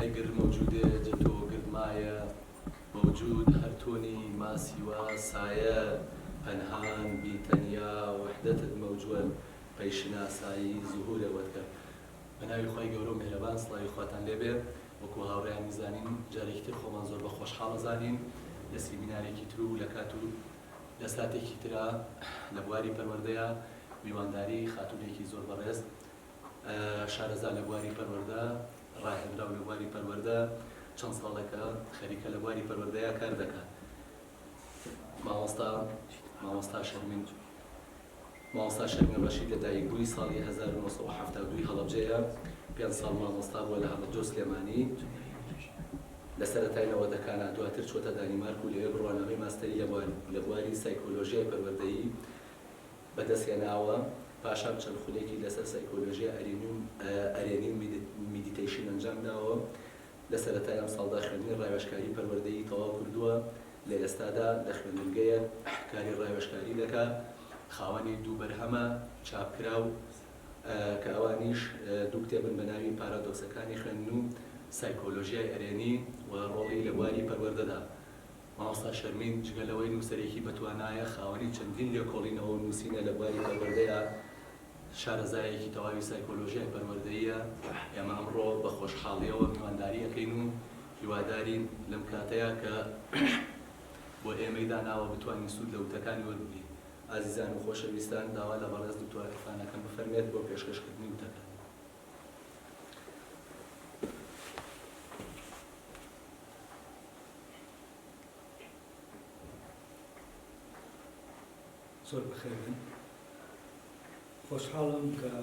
ئەگەر موجودێ جەتۆ گرمایە موجود هەرتۆنی ماسیوە سایە پەنهان بیتەنیا وحدەتت موجود پەیشناسایی زوهورە وەرکە بەناوی خۆی گەورە و مێرەبان سڵاوی خواتان لێبێ وەکو هاوڕێیان میزانین جارێکی تر خۆمان زۆر بە خۆشحاڵ زانین لە سیمینارێکی تر و لە کات و لە ساتێکی ترا لە بواری پەروەردەیە میوانداری خاتونێکی زۆر بەڕێز شارەزا لە بواری پەروەردە ڕاهێنرا و لە بواری پەروەردە چەند ساڵێکە خەریکە لە بواری پەروەردەیە کار دەکات. مامۆستا شەرمین ڕەشید لە دایکبووی ساڵی 1972 هەڵەبجەیە 5 ساڵ مامۆستا بووە لە هەڵەبجە سلێمانی لە سەرەتایەوە دەکانە دواتر چۆتە دانیمارک و لەوێ بڕوانەوەی ماستەری لە بواری سایکۆلۆژیای پەروەردەیی بەدەستهێناوە پاشان چەند خولێکی لەسەر سایکۆلۆژیای ئەرێنی میدیتیشن ئەنجامداوە لە سەرەتای ئەم ساڵدا خوێندنی ڕاوێژکاری پەروەردەیی تەواو کردووە لە ئێستادا لە خوێندنگەیە کاری ڕاوێژکاری دەکات خاوەنی دوو بەرهەمە چاپکراو کە ئەوانیش دوو کتێبن بە ناوی پارادۆکسەکانی خوێندن و سایکۆلۆژیای ئەرێنی و ڕۆڵی لە بواری پەروەردەدا. مامۆستا شەرمین جگەلەوەی نووسەرێکی بەتوانایە خاوەنی چەندین لێکۆڵینەوە نووسینە لە بواری پەروەردەیە شارەزایەکی تەواوی سایکۆلۆژیای پەروەردەییە. ئێمە ئەمڕۆ بە خۆشحاڵیەوە میوانداری ئەەکەین و هیوادارین لەم کاتەیە کە بۆ ئێمەی داناوە بتوانین سوود لە وتەکانی وەربگرین. ئازیزان و خۆشەویستان داوا لە بەڕێز دکتۆر عەرفانەکەم بفەرمێت بۆ پێشکەشکردنی وتەکە. زۆر بەخێربن. خۆشحاڵم کە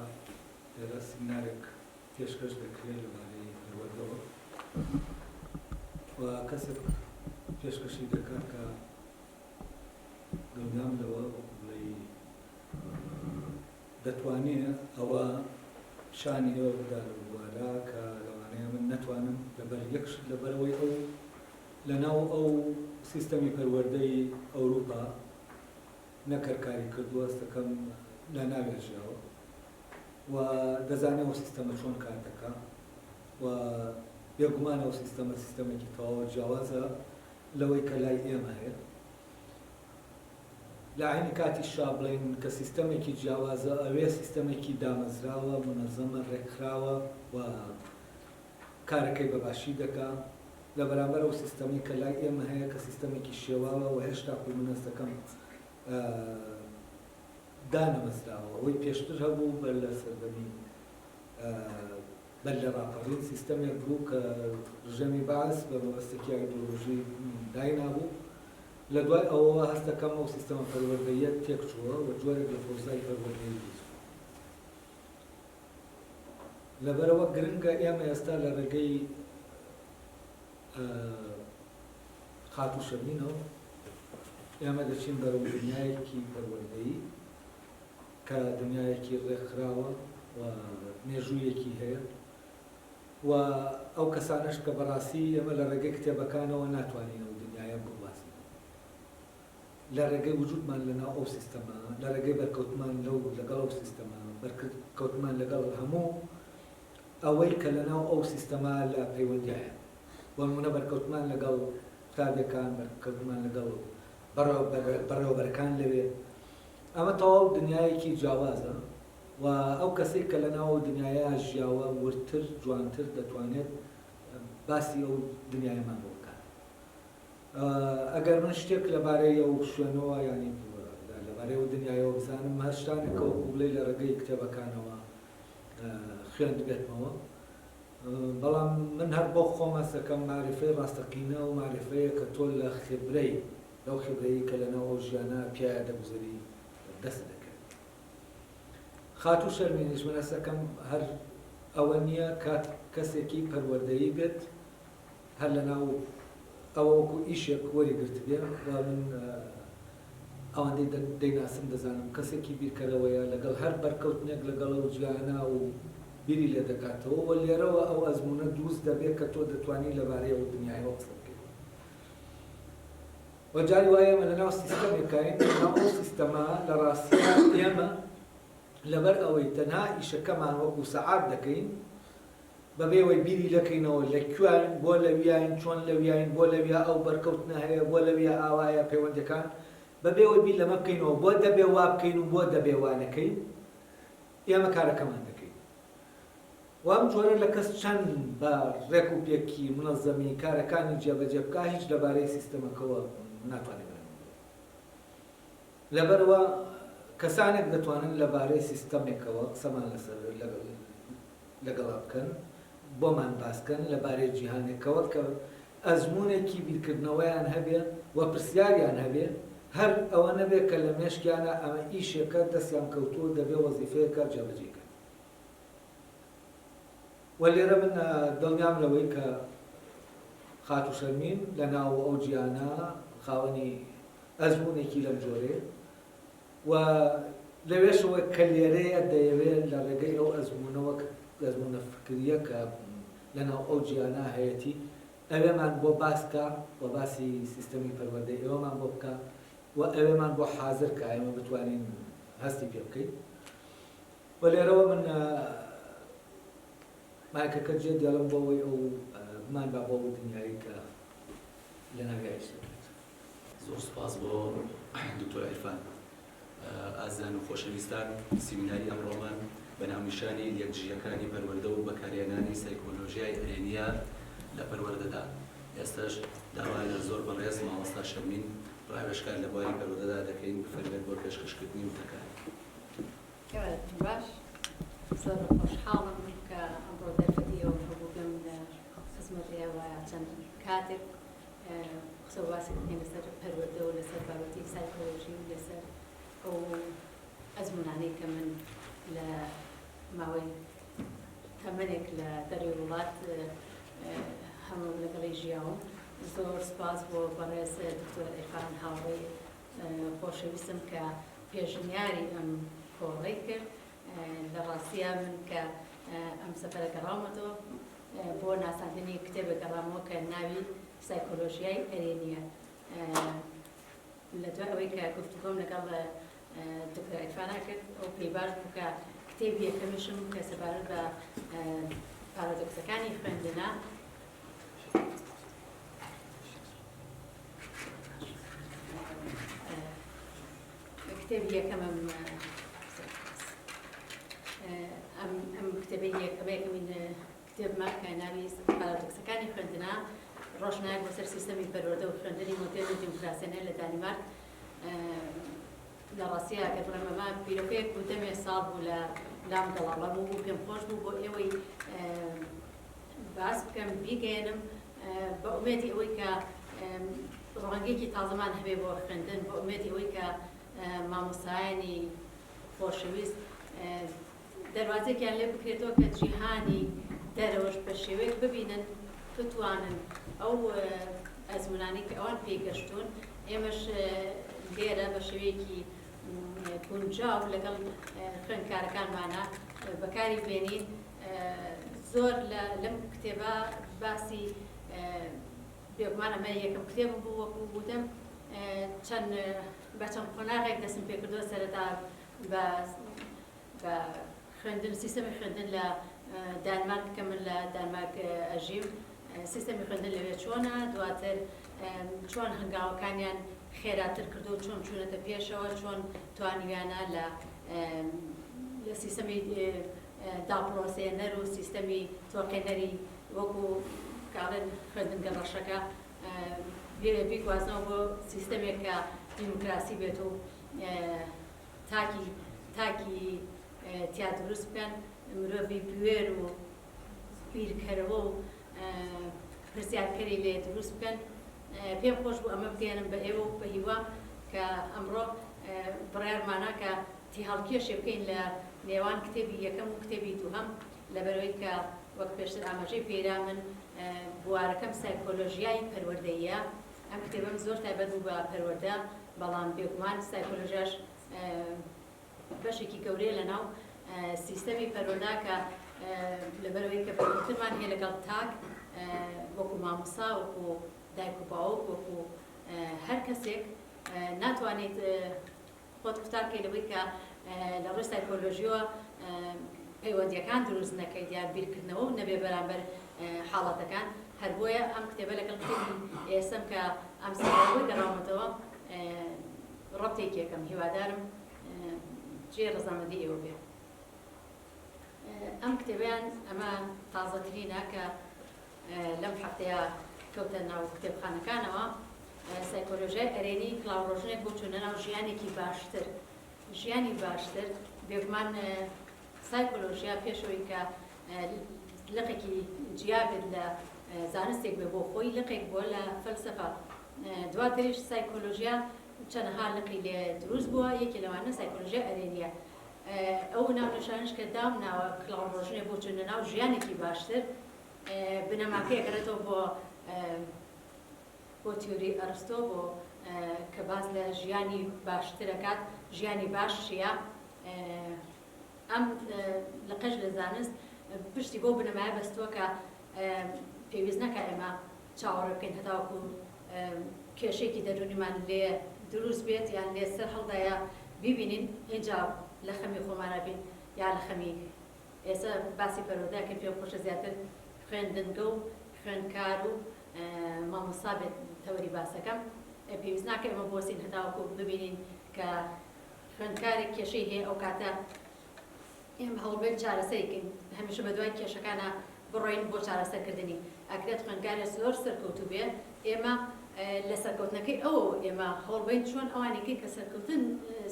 لێرە سیمینارێک پێشکەش دەکرێت لەبارەی پەروەردەوە و کەسێک پێشکەشی دەکات کە دڵنیام لەوە بڵێ دەتوانێت ئەوە شانی ئەوە بدا لە بوارە کە لەوانەیە من نەتوانم لەبەر یەکشت لەبەرەوەی ئەو لەناو ئەو سیستەمی پەروەردەی ئەوروپا نەکەرکاری کردووە ئەستەکەم لە ناوێژیەوە و دەزانێت ئەو سیستەمە چۆن کار دەکات و بێگومان ئەو سیستەمێکی تەواو جیاوازە لەوەی کە لای ئێمە هەیە. لە عینی کاتیشا بڵێن کە سیستەمێکی جیاوازە ئەوێ سیستەمێکی دامەزراوە منەزەمە ڕێکخراوە و کارەکەی بەباشی دەکات لە بەرامبەر ئەو سیستەمی کە لای ئێمە هەیە کە سیستەمێکی شێواوە و هێشتا منەستەکەم دانەمەزراوە. ئەوەی پێشتر هەبوو بەر لە سەردەمی بەر لە ڕاپەڕین سیستەمێک بوو کە ژەمی باس بە مەبەستێکی ئایدۆلۆژی داینابوو. لە دوای ئەوەوە هەستەکەم ئەو سیستەمە پەروەردەییە تێکچووە و جۆرێک لە فۆرزای پەروەردەیی بیست. لەبەرەوە گرنگە ئێمە ئێستا لە ڕێگەی خاتوو شەرمینەوە ئێمە دەچین بەرەو دنیایەکی پەروەردەیی کە دنیایەکی ڕێکخراوە و مێژوویەکی هەیە و ئەو کەسانش کە بەڕاستی ئێمە لە ڕێگەی کتێبەکانەوە ناتوانین ئەو دنیایە بواسین لە ڕێگەی وجودمان لەناو ئەو سیستەمە لە ڕێگەی بەرکەوتمان لەگەڵ ئەو سیستەمە بەرکەوتمان لەگەڵ هەموو ئەوەی کە لەناو ئەو سیستەمە لە پەیوەندیایە بۆ نمونە بەرکەوتمان لەگەڵ قوتابیەکان بەرکەوتمان لەگەڵ بەڕێوەبەرەکان لەوێ ئەمە تەواو دنیایەکی جیاوازە و ئەو کەسێک کە لەناو دنیاە ژیاوە ورتر جوانتر دەتوانێت باسی ئەو دنیایمان بۆ بکات. ئەگەر من شتێک لەبارەی ئەو شوێنەوە ینی لەبارەی ئەو دنیایەوە بزانم هەشتانێکەوە بڵێ لە ڕێگەی کتێبەکانەوە خوێند بێتمەوە، بەڵام من هەر بۆ خۆمەسەکەم معرفەی ڕاستەقینە و معرفەیە کە تۆ لە خبرەی لەو خبرەیە کە لەناو ژیانە پیاە دەگوزەری دەست دەکەێت. خاتوو شەرمینیش من ئەسەکەم هەر ئەوە نییە کات کەسێکی پەروەردەیی بێت هەر لەناو ئەوە وەکو ئیشێک وەریگرت بێ و من ئەوەندەی دەیناسم دەزانم کەسێکی بیرکەرەوەیە لەگەڵ هەر بەرکەوتنێک لەگەڵ ئەو جیانە و بیری لێ دەکاتەوە و لێرەوە ئەو ئەزمونە دروست دەبێت کە تۆ دەتوانی لەبارەی ئەو دنیایەوە قسە بکەیت. وەجاری وایە ئێمە لەناو سیستەمێکین لەناو ئەو سیستەمە لە ڕاستیە ئێمە لەبەر ئەوەی تەنها ئیشەکەمان وەکو سەعات دەکەین بەبێەوەی بیری دەکەینەوە لەکوێن بۆ لەویان چۆن لەویان بۆ لەویا ئەو بەرکەوتنە هەیە بۆ لەویا ئاوایە پەیوەندەکان بەبێەوەی بیر لەمە بکەینەوە بۆ دەبێ وا بکەین و بۆ دەبێ وانەکەین ئێمە کارەکەمان دەکەین وام جۆرە لە کەس چەند بە ڕێک و پێکی منەظەمی کارەکانی جێبەجێ بکە هیچ لەبارەی سیستەمەکەەوە ناتوانێت لەبەرەوە کەسانێک دەتوانن لەبارەی سیستەمێکەوە قسەمان لەسەر لەگەڵا بکەن بۆمان باسکەن لەبارەی جیهانێکەوە کە ئەزمونێکی بیرکردنەوەیان هەبێ و پرسیاریان هەبێ هەر ئەوە نەبێت کە لە مێشکیانە ئەمە ئیشێکە دەستیان کەوتووە دەبێ وەزیفەیەکە جێبەجێکە و لێرە من دڵنیام لەوەی کە خات و شەرمین لە ناو ئەو جیانە خاوەنی ئەزمونێکی لەم جۆرێ و لەوێشەوە کە لێرەیە دەیەوێت لە ڕێگەی ئەو ئەزمونە فکریە کە لەناو ئەو جیانە هەیەی ئەوێمان بۆ باسکە و باسی سیستەمی پەروەردەی ئێوەمان بۆ بکە و ئەوێمان بۆ حازر کە ئێمە بتوانین هەستی پێ بکەین و لێرەوە من مایکەکە جێ دیاڵم بۆەوەی ئەو مان با بۆ دنیایی کە لە ناویایش زۆر سپاس بۆ دکتۆر عیرفان ئازان و خۆشەویستان سیمیناری ئەمڕۆمان بە ناونیشانی یەکجیەکانی پەروەردە و بەکارهێنانی سایکۆلۆژیای ئەرێنیە لە پەروەردەدا ئێستاش داوای لە زۆر بەڕێز مامۆستا شەرمین ڕاوێژکار لە بواری پەروەردەدا دەکەین بفەرمێت بۆ پێشکەشکردنی وتەکان. باش زۆر خۆشحاڵم کە ئەمڕۆ دەرفەتیەوە هەبووگەم لە خزمەتەوە چەند کاتێک قسە باسی بکەین لەسەر پەروەردە و لەسەر بابەتی سایکۆلۆژی و لەسەر ئەو ئەزمونانەی کە من لە ماوەی تەمەنێک لە دەروی وڵات هەموو لەگەڵی ژیاوم. زۆر سپاس بۆ بەڕێز دکتۆر عیرفان هاوڕێی خۆشەویستم کە پێشنیاری ئەم کۆڕەی کرد. لە ڕاستیە من کە ئەم سەفەرە گەڕاومەوە بۆ ناساندنی کتێبێک گەڕامەوە کە ناوی سایکۆلۆژیای ئەرێنیە. لە دوای ئەوەی کە گفتوگۆم لەگەڵ دکتۆر عیرفانە کرد ئەو پێی باش بوو کە کتێبی یەکەمیشم کە سەبارەت بە پارادۆکسەکانی خوێندنە کتێبی یەکەمم ئەم کتێبەی یەکەمین کتێبمە کە ناوی پارادۆکسەکانی خوێندنە ڕۆژنایەک بۆ سەر سیستەمی پەروەردە و خوێندنی مۆدێرن و دیموکراسیانە لە دانیمارک. لە ڕاستیە ئەگەر بڵێم ئەمە بیرۆکەیەک بوو دەمێ ساڵ بوو لە لام دەڵاڵەم و پێم خۆش بوو بۆ ئێوەی باس بکەم بیگەێنم بە ئومێدی ئەوەی کە ڕەنگێکی تازەمان هەبێ بۆ خوێندن بە ئومێدی ئەوەی کە مامۆستایانی خۆشەویست دەواازێکیان لێ بکرێتەوە کە جیهانی دەرەوەش بە شێوەیەک ببینن بتوانن ئەو ئەزمونانی کە ئەوان پێگەشتون ئێمەش لێرە بە شێوەیەکی گونجاو لەگەڵ خوێندکارەکانمانە بەکاری بێنین. زۆر لەم کتێبە باسی بێگومان ئەمە یەکەم کتێبم بوو وەکو بوودم بە چەند قۆناغێک دەستم پێ کردووە سەرەتا بە خوێندن سیستەمی خوێندن لە دانمارک کە من لە دانمارک ئەژیم سیستەمی خوێندن لەوێ چۆنە دواتر چۆن هەنگاوەکانیان خێراتر کردو و چۆن چوونەتە پێشەوە چۆن توانیویانە لە سیستەمی داپڵۆسێنەر و سیستەمی تۆقێنەری وەکو کاڵێن خوێندنگە ڕەشەکە بیگوازنەوە بۆ سیستەمێک کە دیموکراسی بێت و تاکی تیا دروست بکەن مرۆڤی بوێر و بیرکەرەوە و پرسیارکەری لێ دروست بکەن. پێم خۆش بوو ئەمە بگەێنم بە ئێوە و بە هیوا کە ئەمڕۆ بڕیارمانە کە تی هەڵکێشێ بکەین لە نێوان کتێبی یەکەم و کتێبی دووهەم لەبەرەوەی کە وەک پێشتر ئاماژەی پێرا من بوارەکەم سایکۆلۆژیای پەروەردەیە. ئەم کتێبم زۆر تایبەت بوو بە پەروەردە بەڵام بێگومان سایکۆلۆژیاش بەشێکی گەورەیە لەناو سیستەمی پەروەردە کە لەبەرەوەی کە پەروەردەمان هەیە لەگەڵ تاک وەکو مامۆستا وەکو دایک و باوک وەکو هەر کەسێک ناتوانێت خۆت قوتارکەی لەوەی کە لە ڕۆژ سایکۆلۆژیەوە پەیوەندیەکان دروست نەکەی دیاربیرکردنەوە و نەبێ بەرامبەر حاڵەتەکان هەر بۆیە ئەم کتێبە لەگەڵ کتێبی ئێسم کە ئەم سەرەوەی گەڕاومەتەوە ڕەبتێکی یەکەم هیوادارم جێ ڕەزامەندی ئێوە بێ. ئەم کتێبیان ئەمە تازەترینە کە لەم هەفتەیە کەوتە ناو کتێبخانەکانەوە سایکۆلۆژیای ئەرێنی کڵاوڕۆژنێک بۆ چوونە ناو ژیانێکی باشتر. ژیانی باشتر بێگومان سایکۆلۆژیا پێشەوەی کە لقێکی جیابێت لە زانستێک بێ بۆ خۆی لقێک بۆ لە فەلسەفە. دواتریش سایکۆلۆژیا چەندەها لقی لێ دروست بووە، یەکی لەوانە سایکۆلۆژیا ئەرێنیە. ئەو ناونیشانش کە دامناوە کڵاوڕۆژنێک بۆ چوونە ناو ژیانێکی باشتر بنەماکەیە گەڕێتەوە بۆ تیۆری ئەرستۆ بۆ کە باز لە ژیانی باشترەکات. ژیانی باش چییە؟ ئەم لقەش لە زانست پشتی بۆ بنەمایە بەستووە کە پێویست نەکە ئێمە چاوەڕێ بکەین هەتاوەکو کێشێکی دەرونیمان لێ دروست بێت یان لێ سەر هەڵدایە بیبینین اینجا لە خەمی خۆمانە بین یا لە خەمی ئێستا باسی پەروەردەکە پێ خۆشە زیاتر خوێندنگە و خوێندکار و مامۆستا بێت تەوەری باسەکەم. پێویست ناکە ئێمە بۆسین هەتاوەکو ببینین کە خوێندکارێک کێشەی هەیە ئەو کاتە ئێمە هەوڵبێت چارەسەریکەین هەمیشە بە دوای کێشەکانە بڕۆین بۆ چارەسەرکردنی. ئەگرێت خوێندکارێک زۆر سەرکەوتوو بێ ئێمە لە سەرکەوتنەکەی ئێمە هەوڵبێت چۆن ئەوانێکی کە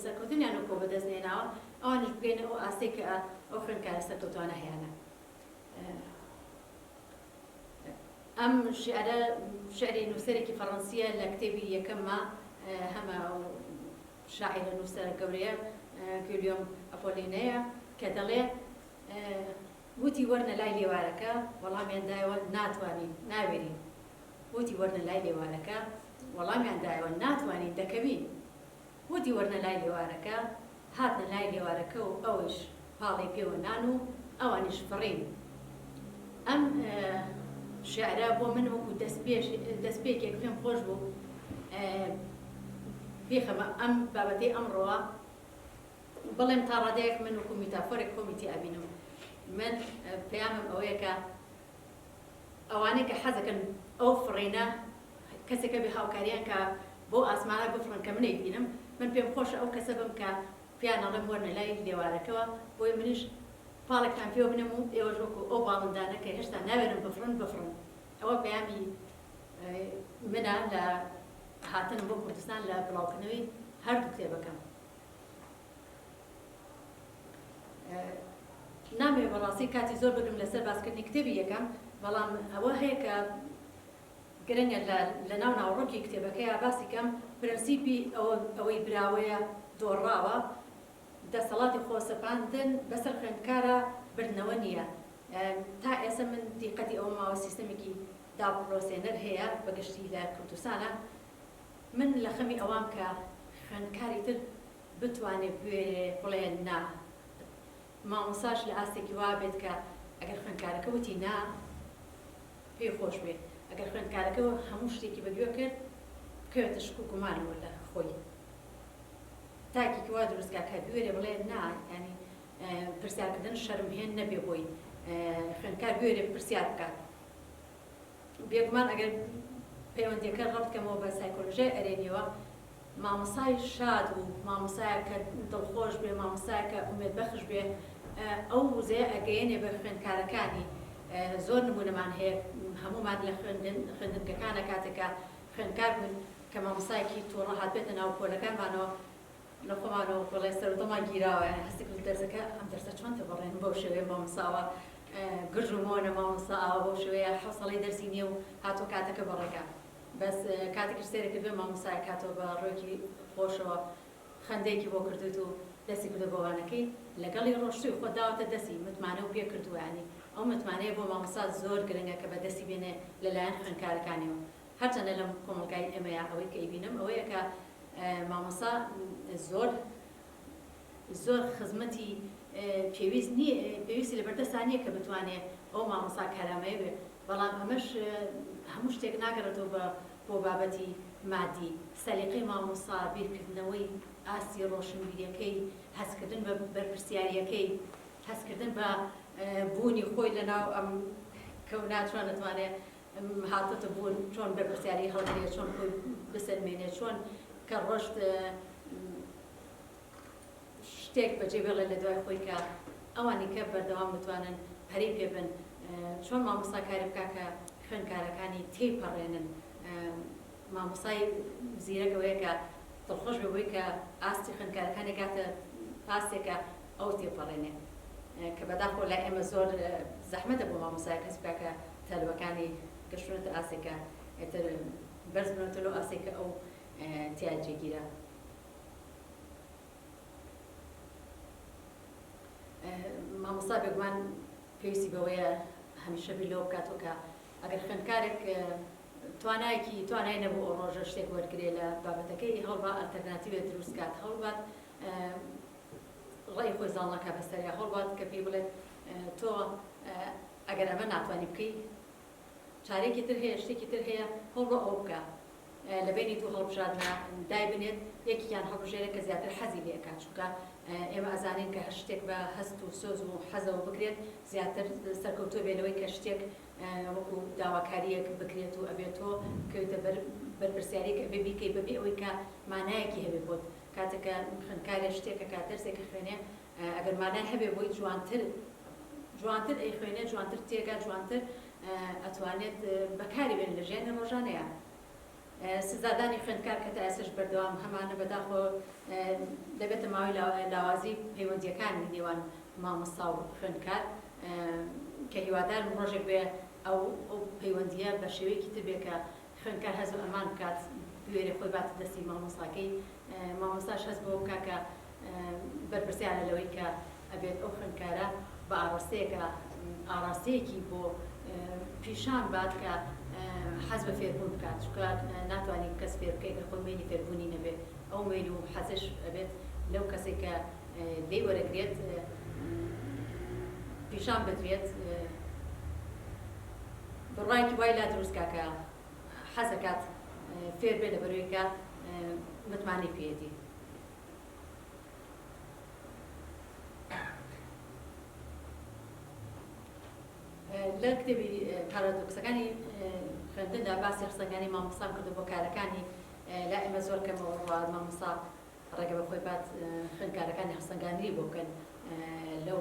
سەرکەوتنیان و کۆ بەدەستێناوە ئەوانش بگەینە ئەو ئاستەی کە ئەو خوێندکارە سەرکەوتوانە هەیەە. ئەم شیعرە شعری نووسەرێکی فەڕەنسیە لە کتێبی یەکەممە هەمە شاعرە نووسەرە گەورەیە گولیۆم ئەپۆلینەیە کە دەڵێ وتی وەرنە لای لێوارەکە وەڵامیان دایەوە ناتوانین ناوێرین. وتی وەرنە لای لێوارەکە وەڵامیان دایەوە ناتوانین دەکەوین. وتی وەرنە لای لێوارەکە هاتنە لای لێوارەکە و ئەوش پاڵی پێوە نان و ئەوانیش فڕین. ئەم شعرە بۆ من وەکو دەستپێکێک پێم خۆش بوو بێخەمە ئەم بابەتەی ئەمڕۆوە بەڵێم تا ڕادەیەک من وەکو میتافۆرێک کۆمیتی ئەبینم. من پەیامم ئەوەیە کە ئەوانەی کە حەزەکەن ئەو فڕینە کەسێکە بێ هاوکاریان کە بۆ ئاسمانە بفڕن کە منەی بینم من پێم خۆشە ئەو کەسە بم کە پیان ئەڵێم وەرنە لای لێوارەکەوە بۆی منیش پاڵێکتان پێوە بنێم و ئێوەش وەکو ئەو باڵندانە کە هێشتا ناوێنم بفڕن. ئەوە پەیامی منە لە هاتنم بۆ کوردستان لە بڵاوکردنەوەی هەردوو کتێبەکەم. نامێ بەڕاستی کاتی زۆر بگرم لەسەر باسکردنی کتێبی یەکەم، بەڵام ئەوە هەیە کە گرنگە لە ناو ناوڕۆکی کتێبەکەیە باسی کەم پرەنسیپی ئەوەی براوەیە دۆڕاوە دەسەڵاتی خۆسەپاندن بەسەر خوێندکارە بردنەوە نییە. تا ئێستا من دیقەتی ئەوە ماوە سیستەمێکی داپڕۆسێنەر هەیە بەگشتی لە کوردستانە. من لە خەمی ئەوام کە خوێندکاری تر بتوانێت بڵێ نا. مامۆساش لە ئاستێکی وا بێت کە ئەگەر خوێندکارەکە وتی نا پێی خۆش بێت. ئەگەر خوێندکارەکە هەموو شتێکی بەگوێ کرد بکەوێتە شک و گومانەوە لە خۆی. تاکێکی وا دروستکە کە بوێرێ بڵێ نا، ینی پرسیارکردن شەرمهێن نەبێ بۆی خوێندکار بوێرێ پرسیار بکات. بێگومان ئەگەر پەیوەندیەکە ڕەبکەمەوە بە سایکۆلۆژیای ئەرێنیەوە مامۆسای شاد و مامۆسایە کە دڵخۆش بێ، مامۆسایە کە ئومێدبەخش بێ، ئەو وزەیە ئەگەیەنێ بە خوێندکارەکانی. زۆر نمونەمان هەیە هەمومان لە خوێندنگەکانە کاتێکە خوێندکار بوون کە مامۆسایەکی تووڕە هات بێتە ناو پۆلەکانمانەوە لە خۆمانەوە بڵێ سەرۆتەمان گیراوە هەستێک لە دەرسەکە ئەم دەرسە چۆن تەبڕێن بەو شێوەیە مامۆساوە گرژ و مۆنە مامۆساوە بەو شێوەیە حوسڵەی دەرسی نییە و هاتۆ کاتەکە بەڕێکە. بەس کاتێک سێرەکە بێ مامۆسای کاتەوە بە ڕۆیکی خۆشەوە خەندەیەکی بۆ کردوت و دەستی کردو بەوانەکەی لەگەڵی ڕۆشتوی خۆ داوەتە دەستی متمانە و پێ کردووانی. ئەو متمانەیە بۆ مامۆسا زۆر گرنگە کە بە دەستی بێنێ لەلایەن خوێندکارەکانیەوە. هەرچەندە لەم کۆمەلگای ئێمەیە ئەوەی کە ئیبینم ئەوەیە کە مامۆسا زۆر خزمەتی پێویستی لەبەردەستان نییە کە بتوانێت ئەو مامۆسا کارامەیە بێ. بەڵام ئەمەش هەموو شتێک ناگەڕێتەوە بۆ بابەتی مادی. سەلیقەی مامۆسا، بیرکردنەوەی ئاستی ڕۆشنبیریەکەی، هەستکردن بە بەرپرسیاریەکەی، حەزکردن بە بوونی خۆی لەناو ئەم کەونا چۆن دەتوانێت هاتۆتە بوون چۆن بەرپرسیاری هەڵگرێت چۆن خۆی بسەلمێنێت چۆن کە ڕۆژت شتێک بەجێ بێڵێ لە دوای خۆی کە ئەوانی کە بەردەوام بتوانن پەری پێبن چۆن مامۆستا کاری بکە کە خوێندکارەکانی تێپەڕێنن مامۆستای زیرەکەوەیە کە دڵخۆش ببووی کە ئاستی خوێندکارەکانی کاتە ئاستێکە ئەو تێپەڕێنێ کە بەداخۆ لای ئێمە زۆر زەحمەتە بۆ مامۆستای کەس بکە کە تەلوەکانی گەشتونەتە ئاسێکە ئێتر بەرز بنەوەتە لەو ئاسێکە ئەو تیا جێگیرە. مامۆستا بێگومان پێویستی بەوەیە هەمیشە بیر لەوە بکاتەوە کە ئەگەر خوێندکارێک توانای نەبوو ئەو ڕۆژە شتێک وەرگرێ لە بابەتەکەی هەڵبا ئەلتەرناتیڤێ دروست کات هەڵبات ڕێی خۆی زاڵنەکە بەسەریا هەڵبات کە پێی بڵێت تۆ ئەگەر ئەمە ناتوانانی بکەی چارێکی تر هەیە شتێکی تر هەیە هەڵبە ئەو بکە لە بینی دوو هەڵبژاردنە دای بنێت یەکیان هەڵبژێرە کە زیاتر حەزی لێ ئەکات چونکە ئێمە ئەزانین کە هەر شتێک بە هەست و سۆز و حەزەوە بکرێت زیاتر سەرکەوتۆ بێنەوەی کە شتێک وەکو داواکاریەک بکرێت و ئەبێتۆ کەوتە بەرپرسیارێک ئەبێ بیکەی بەبێ ئەوەی کە مانایەکی هەبێ بۆت کاتێکە خوێندکارێ شتێکە کات دەرسێکە خوێنێ ئەگەر مانای هەبێ بۆی جوانتر ئەی خوێنێ جوانتر تێگا جوانتر ئەتوانێت بەکاری بێن لە ژیانی ڕۆژانەیە. سزادانی خوێندکار کە تا ئێستش بەردەوام هەمانە بەداخۆ دەبێتە ماوەی لاوازی پەیوەندیەکانی نێوان مامۆستا و خوێندکار کە هیوادارم ڕۆژێک بێ ئەو پەیوەندیە بە شێوەیەکی تر بێ کە خوێندکار هەز و ئەمان بکات بوێرە خۆی باتە دەستی مامۆستاکەی مامۆستاش هەست بۆ بکا کە بەرپرسیارە لەوەی کە ئەبێت ئەو خوێندکارە بە ئاراستەیەکی بۆ پیشان بات کە حەز بە فێربوون بکات چونکە ناتوانین کەس فێر بکەی کە خۆی مێنی فێربوونی نەبێت ئەو مێن و حەزش ئەبێت لەو کەسێک کە لێی وەرەگرێت پیشان بدرێت بڕایکی وای لا دروستکە کە حەزەکات فێر بێ لەبەرەوەی کە متمانی پێێتی. لە کتێبی پارادۆکسەکانی خوێندندا باسی ڕستەکانی مامۆستام کردو بۆ کارەکانی لا ئێمە زۆر کەمەوە مامۆستا ڕێگە بە خۆی بات خوێندکارەکانی هەستەنگاندنی بۆ بکەن لەو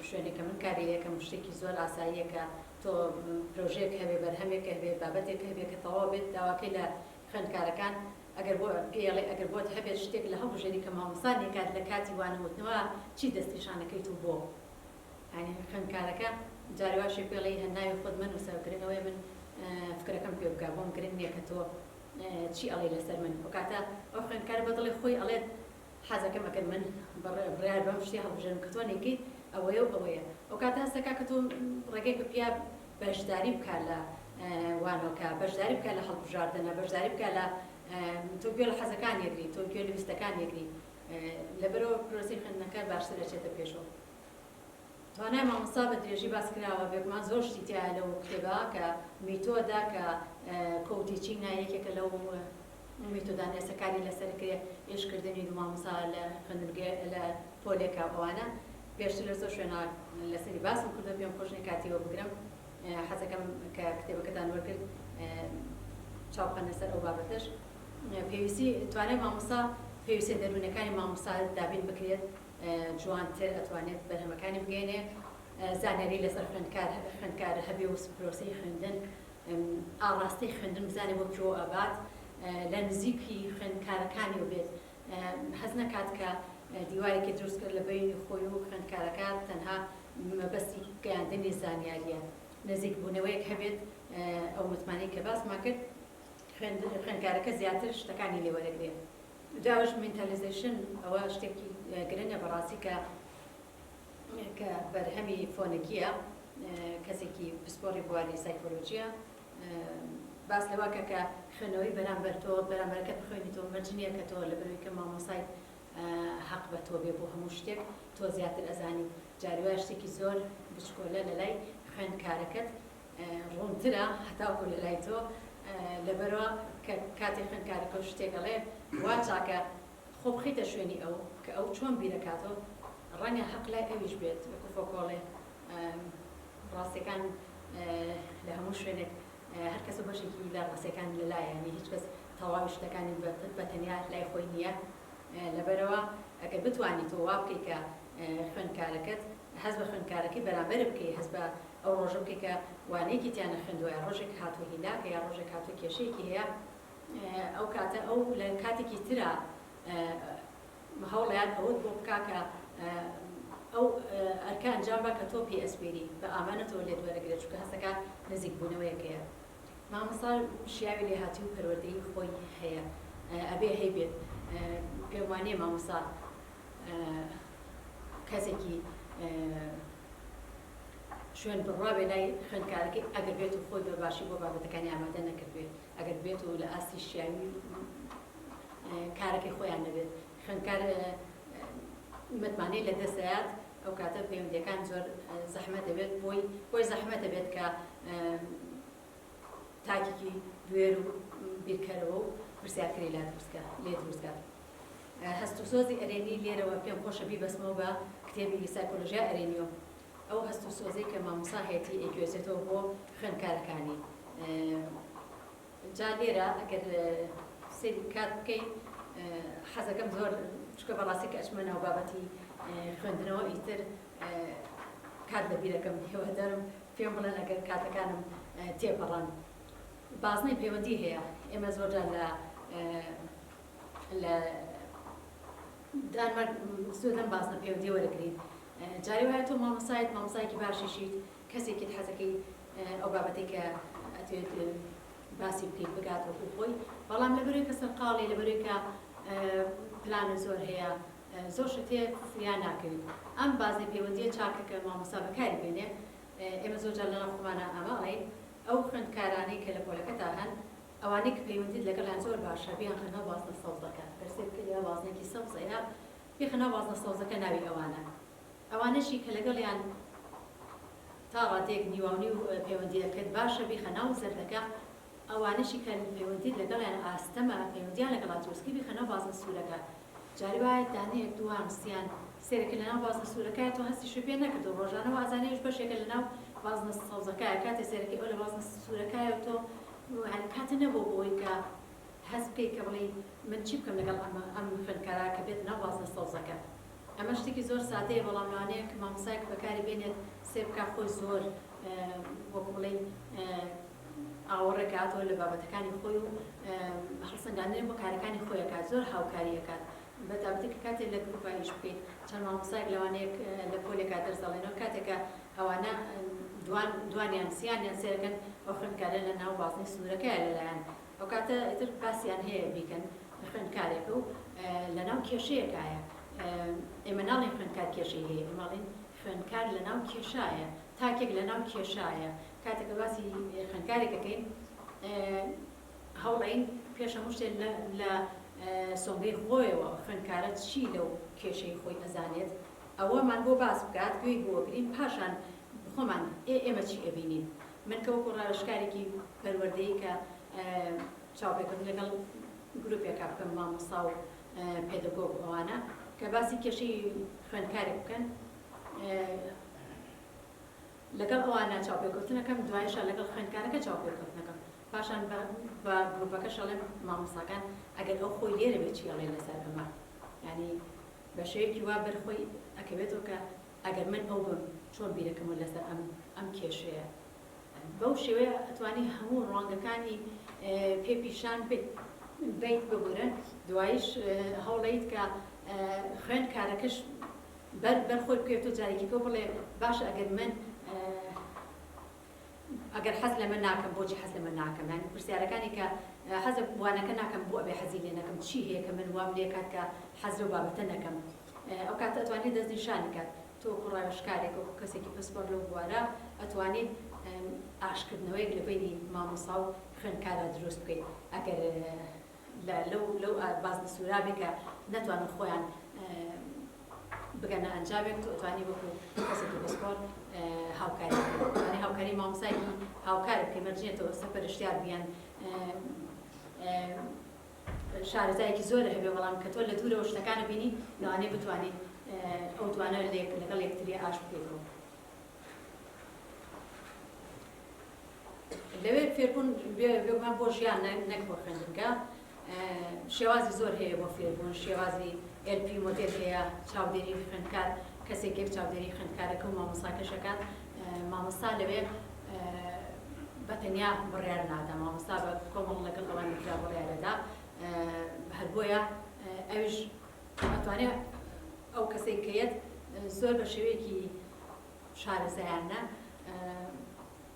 شوێنێکە من کاری یەکەم شتێکی زۆر ئاساییە کە تۆ پرۆژەیەک هەبێ بەرهەمێک هەبێ بابەتێک هەبێ کە تەواو بێت داواکەی لە خوێندکارەکان ئەگەر بۆ پێڵێ ئەگەر بۆت هەبێت شتێک لە هەڵبژێری کە مامۆستا نێکات لە کاتی وانەوتنەوە چی دەستنیشانەکەیت و بۆ یعنی خوێندکارەکە جاریواشی پێڵی هەناوی خۆت من وسەرکردنەوەی من فکرەکەم پێ بکە بۆم گرنگ نییە کە تۆ چی ئەڵێ لەسەر من وکاتە ئەو خوێندکار بەدڵی خۆی ئەڵێت حەزەکەم ئەگەر من بڕیار بەم شتی هەڵبژێرم کە تۆ نێکیت ئەوەیە و ئەوەیە وکاتە هەستەکە کە تۆ ڕێگەی بپیا بەشداری بکە لە وانۆکە بەشداری بکە لە هەڵبژاردنە بەشداری بکە لە تۆ گوێ لە حەزەکان یەگری تۆ گوێ لە ویستەکان یەگری لەبەرەوە پرۆسی خوێندنەکە باشتر دەچێتە پێشەوە. توانای مامۆستا بە درێژی باس کراوە بێگومان زۆر شتی تایە لەو کتێبا کە میتۆدا کە کۆتیچینگ یەکێکە لەو میتۆدان ئێستاکاری لەسەر کرێ ئێشکردنی دو مامۆستا لە خوێندنگە لە پۆلێکە ئەوانە پێشتر لە زۆر شوێنە لەسەری باسم کردو پێم خۆشنی کاتیەوە بگرم حەزەکەم کە کتێبەکەتان وەرگرت چاوبکەن لەسەر ئەو بابەتەش پێویستی توانای مامۆستا پێویستە دەرونەکانی مامۆستا دابین بکرێت جوانتر ئەتوانێت بەرهەمەکانی بگەێنێ زانیاری لەسەر خوێندکار هەبێ و پرۆسەی خوێندن ئاڕاستی خوێندن بزانێ بۆ کۆ ئەبات لە نزیکی خوێندکارەکانی و بێت حەز نەکات کە دیوارێکی دروست کرد لە بینی خۆی و خوێندکارەکان تەنها مەبەستی گەیاندنی زانیاریە نزیک بوونەوەیەک هەبێت ئەو متمانەی کە باسمان کرد خوێندکارەکە زیاتر شتەکانی لێ وەرەگرێت. جاوش منتالیزیشن ئەوە شتێکی گرنگە بەڕاستی کە بەرهەمی فۆنەکیە کەسێکی پسپۆڕی بواری سایکۆلۆجیە باس لەواکە کە خوێنەوەی بەرامبەر تۆ بەرامبەرەکەت بخوێنی تۆ مەرجنیە کە تۆ لەبەرەوەی کە مامۆسای حەق بە تۆ بێ بۆ هەموو شتێک تۆ زیاتر ئەزانی جاریوای شتێکی زۆر بچکۆلە لە لای خوێندکارەکەت ڕوونترە هەتاوکو لە لای تۆ لەبەرەوە کە کاتی خوێندکارەکە شتێک ئەڵێ وا چاکە خۆ بخیتە شوێنی ئەو کە ئەو چۆن بیرەکاتەوە ڕەنگە حەق لای ئەویش بێت وەکو فۆکۆڵێ ڕاستیەکان لە هەموو شوێنێک هەر کەس بەشێکی لە ڕاستیەکان لەلایەنی هیچ کەس تەواوی شتەکانی بەتەنیا لای خۆی نییە لەبەرەوە ئەگەر بتوانیت تۆ وا بکەی کە خوێندکارەکەت هەست بە خوێندکارەکەی بەرامبەر بکەی هەست بە ئەو ڕۆژە بکەی کە وانەیەکی تیانە خوێندووە ڕۆژێک هاتووە هیلاکە یا ڕۆژێک هاتووە کێشەیەکی هەیە ئەو کاتە ئەو لە کاتێکی ترە هەوڵیان ئەوت بۆ بکا کە ئەو ئەرکە ئەنجام بە کە تۆ پێ ئەسپێری بە ئامانەتەوە لێت وەرەگرێت چونکە هەستەکە نزیک بوونەوەیەکەیە مامۆستا شیاوی لێهاتی و پەروەردەی خۆی هەیە ئەبێ هەیبێت پێم وانەیە مامۆستا کەسێکی شوێن بڕابێ لای خوێندکارەکەی ئەگەر بێت و خۆی بە باشی بۆ بابەتەکانی ئامادە نەکردوێت ئەگەر بێت و لە ئاستی شیاوی کارەکەی خۆیان نەبێت خوێندکار متمانەی لە دەستەیات ئەو کاتە پەیوەندیەکان زۆر زەحمەت دەبێت بۆی زەحمەت دەبێت کە تاکێکی دوێر و بیرکەرەوە و پرسیارکەری لێ دروستکات هەست و سۆزی ئەرێنی لێرەوە پێم خۆشە بیبەسمەوە بە کتێبی سایکۆلۆژیا ئەرێنیۆ ئەو هەست و سۆزەی کە مامۆستا هەیەتی ئەیگوێزێتەوە بۆ خوێندکارەکانی جا لێرە ئەگەر سێری کات بکەین حەزەکەم زۆر چکە بەڕاستی کە ئەچمە ناو بابەتی خوێندنەوە ئیتر کات لەبیرەکەم هێوادارم پێم بڵێن ئەگەر کاتەکانم تێپەڕان بازنەی پەیوەندی هەیە ئێمە زۆرجار لە دانمارک سوێدەن بازنە پەیوەندی وەرەگرین جاری وایە تۆ مامۆستایەکی باشیشیت کەسێکیت حەزەکەی ئەو بابەتەی کە ئەتوێت باسی بکەیت بگات وەکو خۆی بەڵام لەبەرەوەی کە سەرقاڵی لەبەرەوەی کە پلانە زۆر هەیە زۆر شتێ فریان ناکەوێت ئەم بازنەی پەیوەندیە چاکە کە مامۆستا بەکاری بێنێ ئێمە زۆرجار لەناو خۆمانە ئاماڵین ئەو خوێندکارانەی کە لە پۆلەکەتا هەن ئەوانەی کە پەیوەندیت لەگەڵیان زۆر باشە بیان خەنەوە بازنە سەوزەکە بەرسێ بکەیە بازنێکی سەوزەیە بخەنەوە بازنە سەوزەکە ناوی ئەوانەشی کە لەگەڵیان تا ڕادێک نیوانی و پەیوەندیەکەت باشە بخەنەوە زەردەکە ئەوانشی کە پەیوەندیت لەگەڵیان ئاستەمە پەیوەندیان لەگەڵا دروستکەی بخەنەوە بازنە سوورەکە جاری وایە دانەیەک دوان سیان سێرەکە لەناو بازنە سوورەکەیە تۆ هەستیشە پێ نەکردو ڕۆژانە وازانەیەش بەشێکە لەناو بازنە سەوزەکەیە کاتێ سێرەکەی ئەو لە بازنە سوورەکەیە تۆ کاتە نەبوو بۆی کە هەست بکەی کە بڵێ من چی بکەم لەگەڵ ئەم خوێندکارە کە بێت ناو بازنە سەوزەکە ئەمە شتێکی زۆر سادەیە بەڵام لەوانەیە کە مامۆستایەک بەکاری بێنێت سێ بکات خۆی زۆر وەکو بڵێ ئاوەڕێکاتەوە لە بابەتەکانی خۆی و هەڵسەنگاندنی بۆ کارەکانی خۆیەکات زۆر هاوکاریەکات بەتابەتی کە کاتێک لە گروپایش بکەیت چەند مامۆستایەک لەوانەیەک لە پۆلێکا دەرزەڵێنەوە کاتێکە ئەوانە دوانیان سیانیان سێرەکەن ئەو خوێندکارە لە ناو بازنەی سوورەکەیە لەلایەن ئەو کاتە ئیتر باسییان هەیە بیکەن خوێندکارێکە و لە ناو کێشەیەکایە ئێمە ناڵێن خوێندکار کێشەی هەیە ئێمەڵێن خوێندکار لە ناو کێشایە تاکێک لە ناو کێشایە کاتێکە باسی خوێندکارێکەکەین هەوڵین پێش هەموو شتێک لە سۆنگەی خۆیەوە خوێندکارە چی لەو کێشەی خۆی ئەزانێت ئەوەمان بۆ باس بکات گوێی بۆگرین پاشان خۆمان ئێمە چی ئەبینین من کە وەکو ڕاوێژکارێکی پەروەردەیی کە چاوپێکردن لەگەڵ گروپێکا بکەم مامۆستا و پێدەگۆگ ئەوانە کە باسی کێشەی خوێندکارێک بکەن لەگەڵ ئەوانە چاوپێکەوتنەکەم دوایشە لەگەڵ خوێندکارەکە چاوپێکەوتنەکەم پاشان بە گروپەکە شەڵێم مامۆستاکان ئەگەر ئەو خۆی لێرە بێت چی ئەڵێ لەسەر ئەمە یعنی بە شێوەیەکی وا بەرخۆی ئەکەوێتەوە کە ئەگەر من ئەو بم چۆن بیرەکەمەوە لەسەر ئەم کێشەیە بەو شێوەیە ئەتوانی هەموو ڕوانگەکانی پێ پیشان بیت ببورن دوایش هەوڵیت کە خوێندکارەکەش بەرخۆی بکەوێتەوە جارێکیکە بڵێ باشە ئەگەر من ئەگەر حەز لە من ناکەم بۆچی حەز لە من ناکەم یعنی پرسیارەکانی کە حەزە وانەکە ناکەم بۆ ئەبێ حەزی لێ نەکەم چی هەیە کە من وام لێ کات کە حەز لەو بابەتە نەکەم ئەو کاتە ئەتوانێت دەستنیشان کات تۆ ڕاوێژکارێک و کەسێکی پسپۆر لەو بوارە ئەتوانێت ئاشکردنەوەیەک لە بینی مامۆستا و خوێندکارە دروست بکەیت ئەگەر لەو بازنە سوورا بێ کە نەتوانن خۆیان بگەنە ئەنجامێک تۆ ئەتوانی وەکو کەسێکی پسپۆر هاوکاری یعنی هاوکاری مامۆستایەکی هاوکار بکەی مەرجێتەوە سەرپەرشتیار بیان شارەزایەکی زۆرە هەبێ بەڵام کە تۆ لە دوورەوە شتەکانە بینی لەوانەیە بتوانیت ئەو دوانە لەگەڵ یەکتری ئاش بکەیتەوە. لەوێ فێربوون بێگومان بۆ ژیان نەک بۆ خوێندنگە شێوازی زۆر هەیە بۆ فێربوون، شێوازی LP مۆدێل هەیە، چاودێری خوێندکار کەسێک چاودێری خوێندکارەکە و مامۆستاکەشەکان مامۆستا لەوێ بەتەنیا بڕیار نادا، مامۆستا بە کۆمەڵ لەگەڵ ئەوانی ترا بڕیارەدا، هەر بۆیە ئەویش ئەتوانێت ئەو کەسێک کەیەت زۆر بە شێوەیەکی شارەزایانە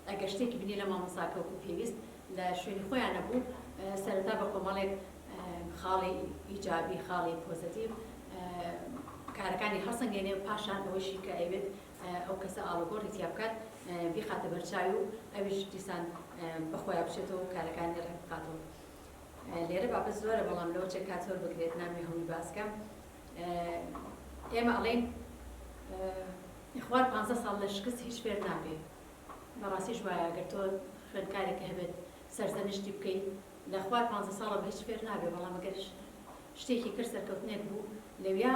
ئەگەر شتێکی بینی لە مامۆستاکە وەکو پێویست لە شوێنی خۆیان نەبوو سەرەتا بە کۆمەڵێک خاڵی ئیجابی خاڵی پۆزتیڤ کارەکانی هەڵسەنگێنێ و پاشان ئەوەشی کە ئەوێت ئەو کەسە ئاڵۆگۆڕی تیا بکات بیخاتە بەرچاوی و ئەویش دیسان بەخۆیان بچێتەوە و کارەکانی ڕێک بخاتەوە. لێرە بابەت زۆرە بەڵام لەوە چێک کات زۆر بگرێت نامی هەمووی باسکەم. ئێمە ئەڵێن خوار 15 ساڵ لە شکست هیچ فێر نابێت. بەڕاستیش وایە ئەگەر تۆ خوێندکارێکە هەبێت سەرزەنشتی بکەیت لە خوار 15 ساڵە بە هیچ فێر نابێت، بەڵام ئەگەر شتێکی کرد سەرکەوتنێک بوو لەویا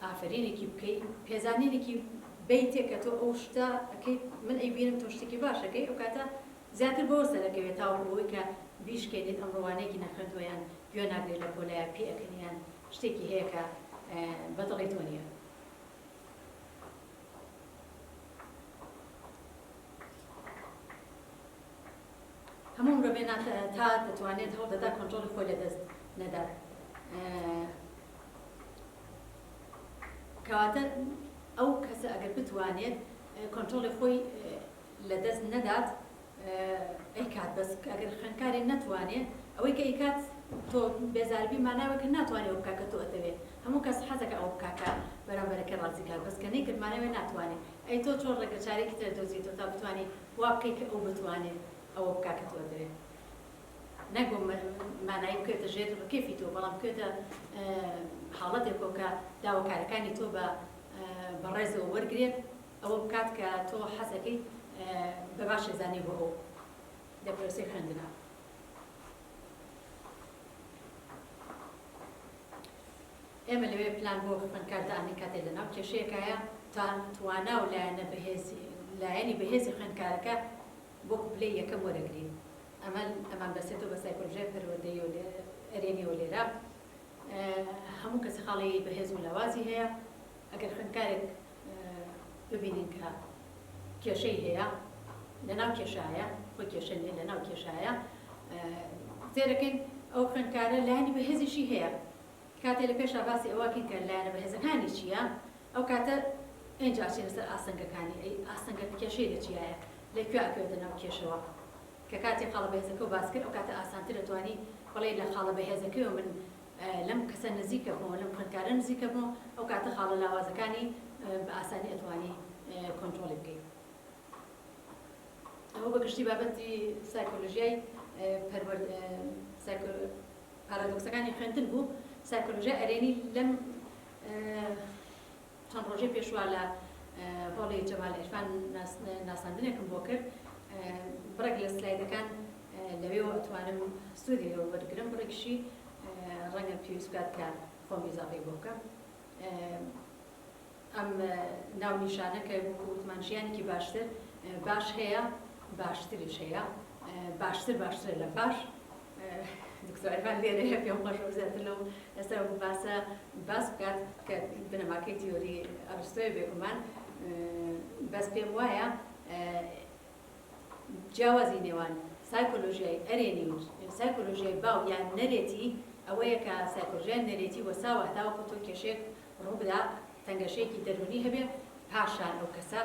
ئافرینێکی بکەیت پێزانینێکی بیتێکە تۆ ئەو شتە ئەەکەیت من ئەیبینم تۆ شتێکی باشەکەی ئەو کاتە زیاتر بۆ سەرەکەوێت تاوە بۆی کە بیشکێنێت ئەم ڕوانێکی نەخوێندویان گوێ ناگرێت لە کۆلایە پێ ئەکەنیان شتێکی هەیە کە بەدڵی تۆ نییە. هەموو مرۆڤێ تا دەتوانێت هەوڵ دەدا کۆنتڕۆڵی خۆی لەدەست نەدات. کەواتە ئەو کەسە ئەگەر بتوانێت کۆنتڕۆڵی خۆی لەدەست نەدات ئەیکات، بەس ئەگەر خوێندکارێک نەتوانێت ئەوەی کە ئەیکات تۆ بێزاربی ماناوێت کە ناتوانێت ئەو بکات کە تۆ ئەدەوێت. هەموو کەس حەزەکە ئەو بکاکە بەرامبەرەکە ڕازیکار، بەس کە نەیکرد ماناوێت ناتوانێت. ئەی تۆ چۆن ڕێگەچارێکی تر دۆزیتەوە تا بتوانێت وا بکەیت کە ئەو بتوانێت ئەوە بکات کە تۆ ئەدەوێت. نەگۆ مانایی بکەوێتە ژێر کێفی تۆ، بەڵام بکەوێتە حاڵەتێکەوە کە داواکارەکانی تۆ بە ڕێزەوە وەرگرێت ئەوە بکات کە تۆ حەزەکەی بە باش زانێ بۆ ئەو لە پرۆسەی خوێندنە. ئێمە لەوێ پلان بۆ خوێندکاردانی کاتێک لەناو کێشەیەکایە تا توانا و لایەنی بەهێزی خوێندکارەکە بۆ پلەی یەکەم وەرەگرین. ئەمان بەسێتەوە بە سایکۆلۆژیای پەروەردەیی و ئەرێنیەوە لێرە هەموو کەس خاڵی بەهێز و لاوازی هەیە. ئەگەر خوێندکارێک ببینین کە کێشەی هەیە لەناو کێشایە خۆی کێشە نیە لەناو کێشایە زێرەکەین ئەو خوێندکارە لایەنی بەهێزیشی هەیە. کاتێ لە پێشا باسی ئەوەکەین کە لایەنە بەهێزەکانی چییە، ئەو کاتە ئێنجا چێنە سەر ئاسەنگەکانی ئاسەنگە کێشەی لە چیایە لەکوێ ئەکەوێتە ناو کێشەوە کە کاتێک خاڵە بەهێزەکە و باس کرد ئەو کاتە ئاسانتر دەتوانی بەڵێ لە خاڵە بەهێزەکەی و من لەم کەسە نزیکە بووم لەم خوێندکارە نزیکە بووم ئەو کاتە خاڵە لاوازەکانی بە ئاسانی ئەتوانی کۆنتڕۆڵی بکەیت. ئەوە بەگشتی بابەتی سایکۆلۆژیای پارادۆکسەکانی خوێندن بوو. سایکۆلۆژیای ئەرێنی لەم چەند ڕۆژەی پێشوا لە هۆڵی جەمال عیرفان ناساندنێکم بۆ کرد. بڕێک لە سلایدەکان لەوێەوە ئەتوانم سوودی لەوە وەرگرم، بڕێکشی ڕەنگە پێویست بکات کە خۆم ئیزافەی بۆ بکەم. ئەم ناو نیشانە کە وتمان ژیانێکی باشتر باش هەیە باشتریش هەیە، باشتر لە باش. دکتۆر عیرفان لێرە هەیە پێم خۆشە زیاتر لەو ئێستا باسە باس بکات کە بنەماکەی تیۆری ئەرستۆیە بێگومان. بەس پێم وایە جیاوازی نێوان سایکۆلۆژیای ئەرێنی و سایکۆلۆژیای باو یان نەرێتی ئەوەیە کە سایکۆلۆژیای نەرێتی وەساوە هەتاوەکو تۆ کێشەیەک ڕوو بدا تەنگەشەیەکی دەرونی هەبێ پاشان ئەو کەسە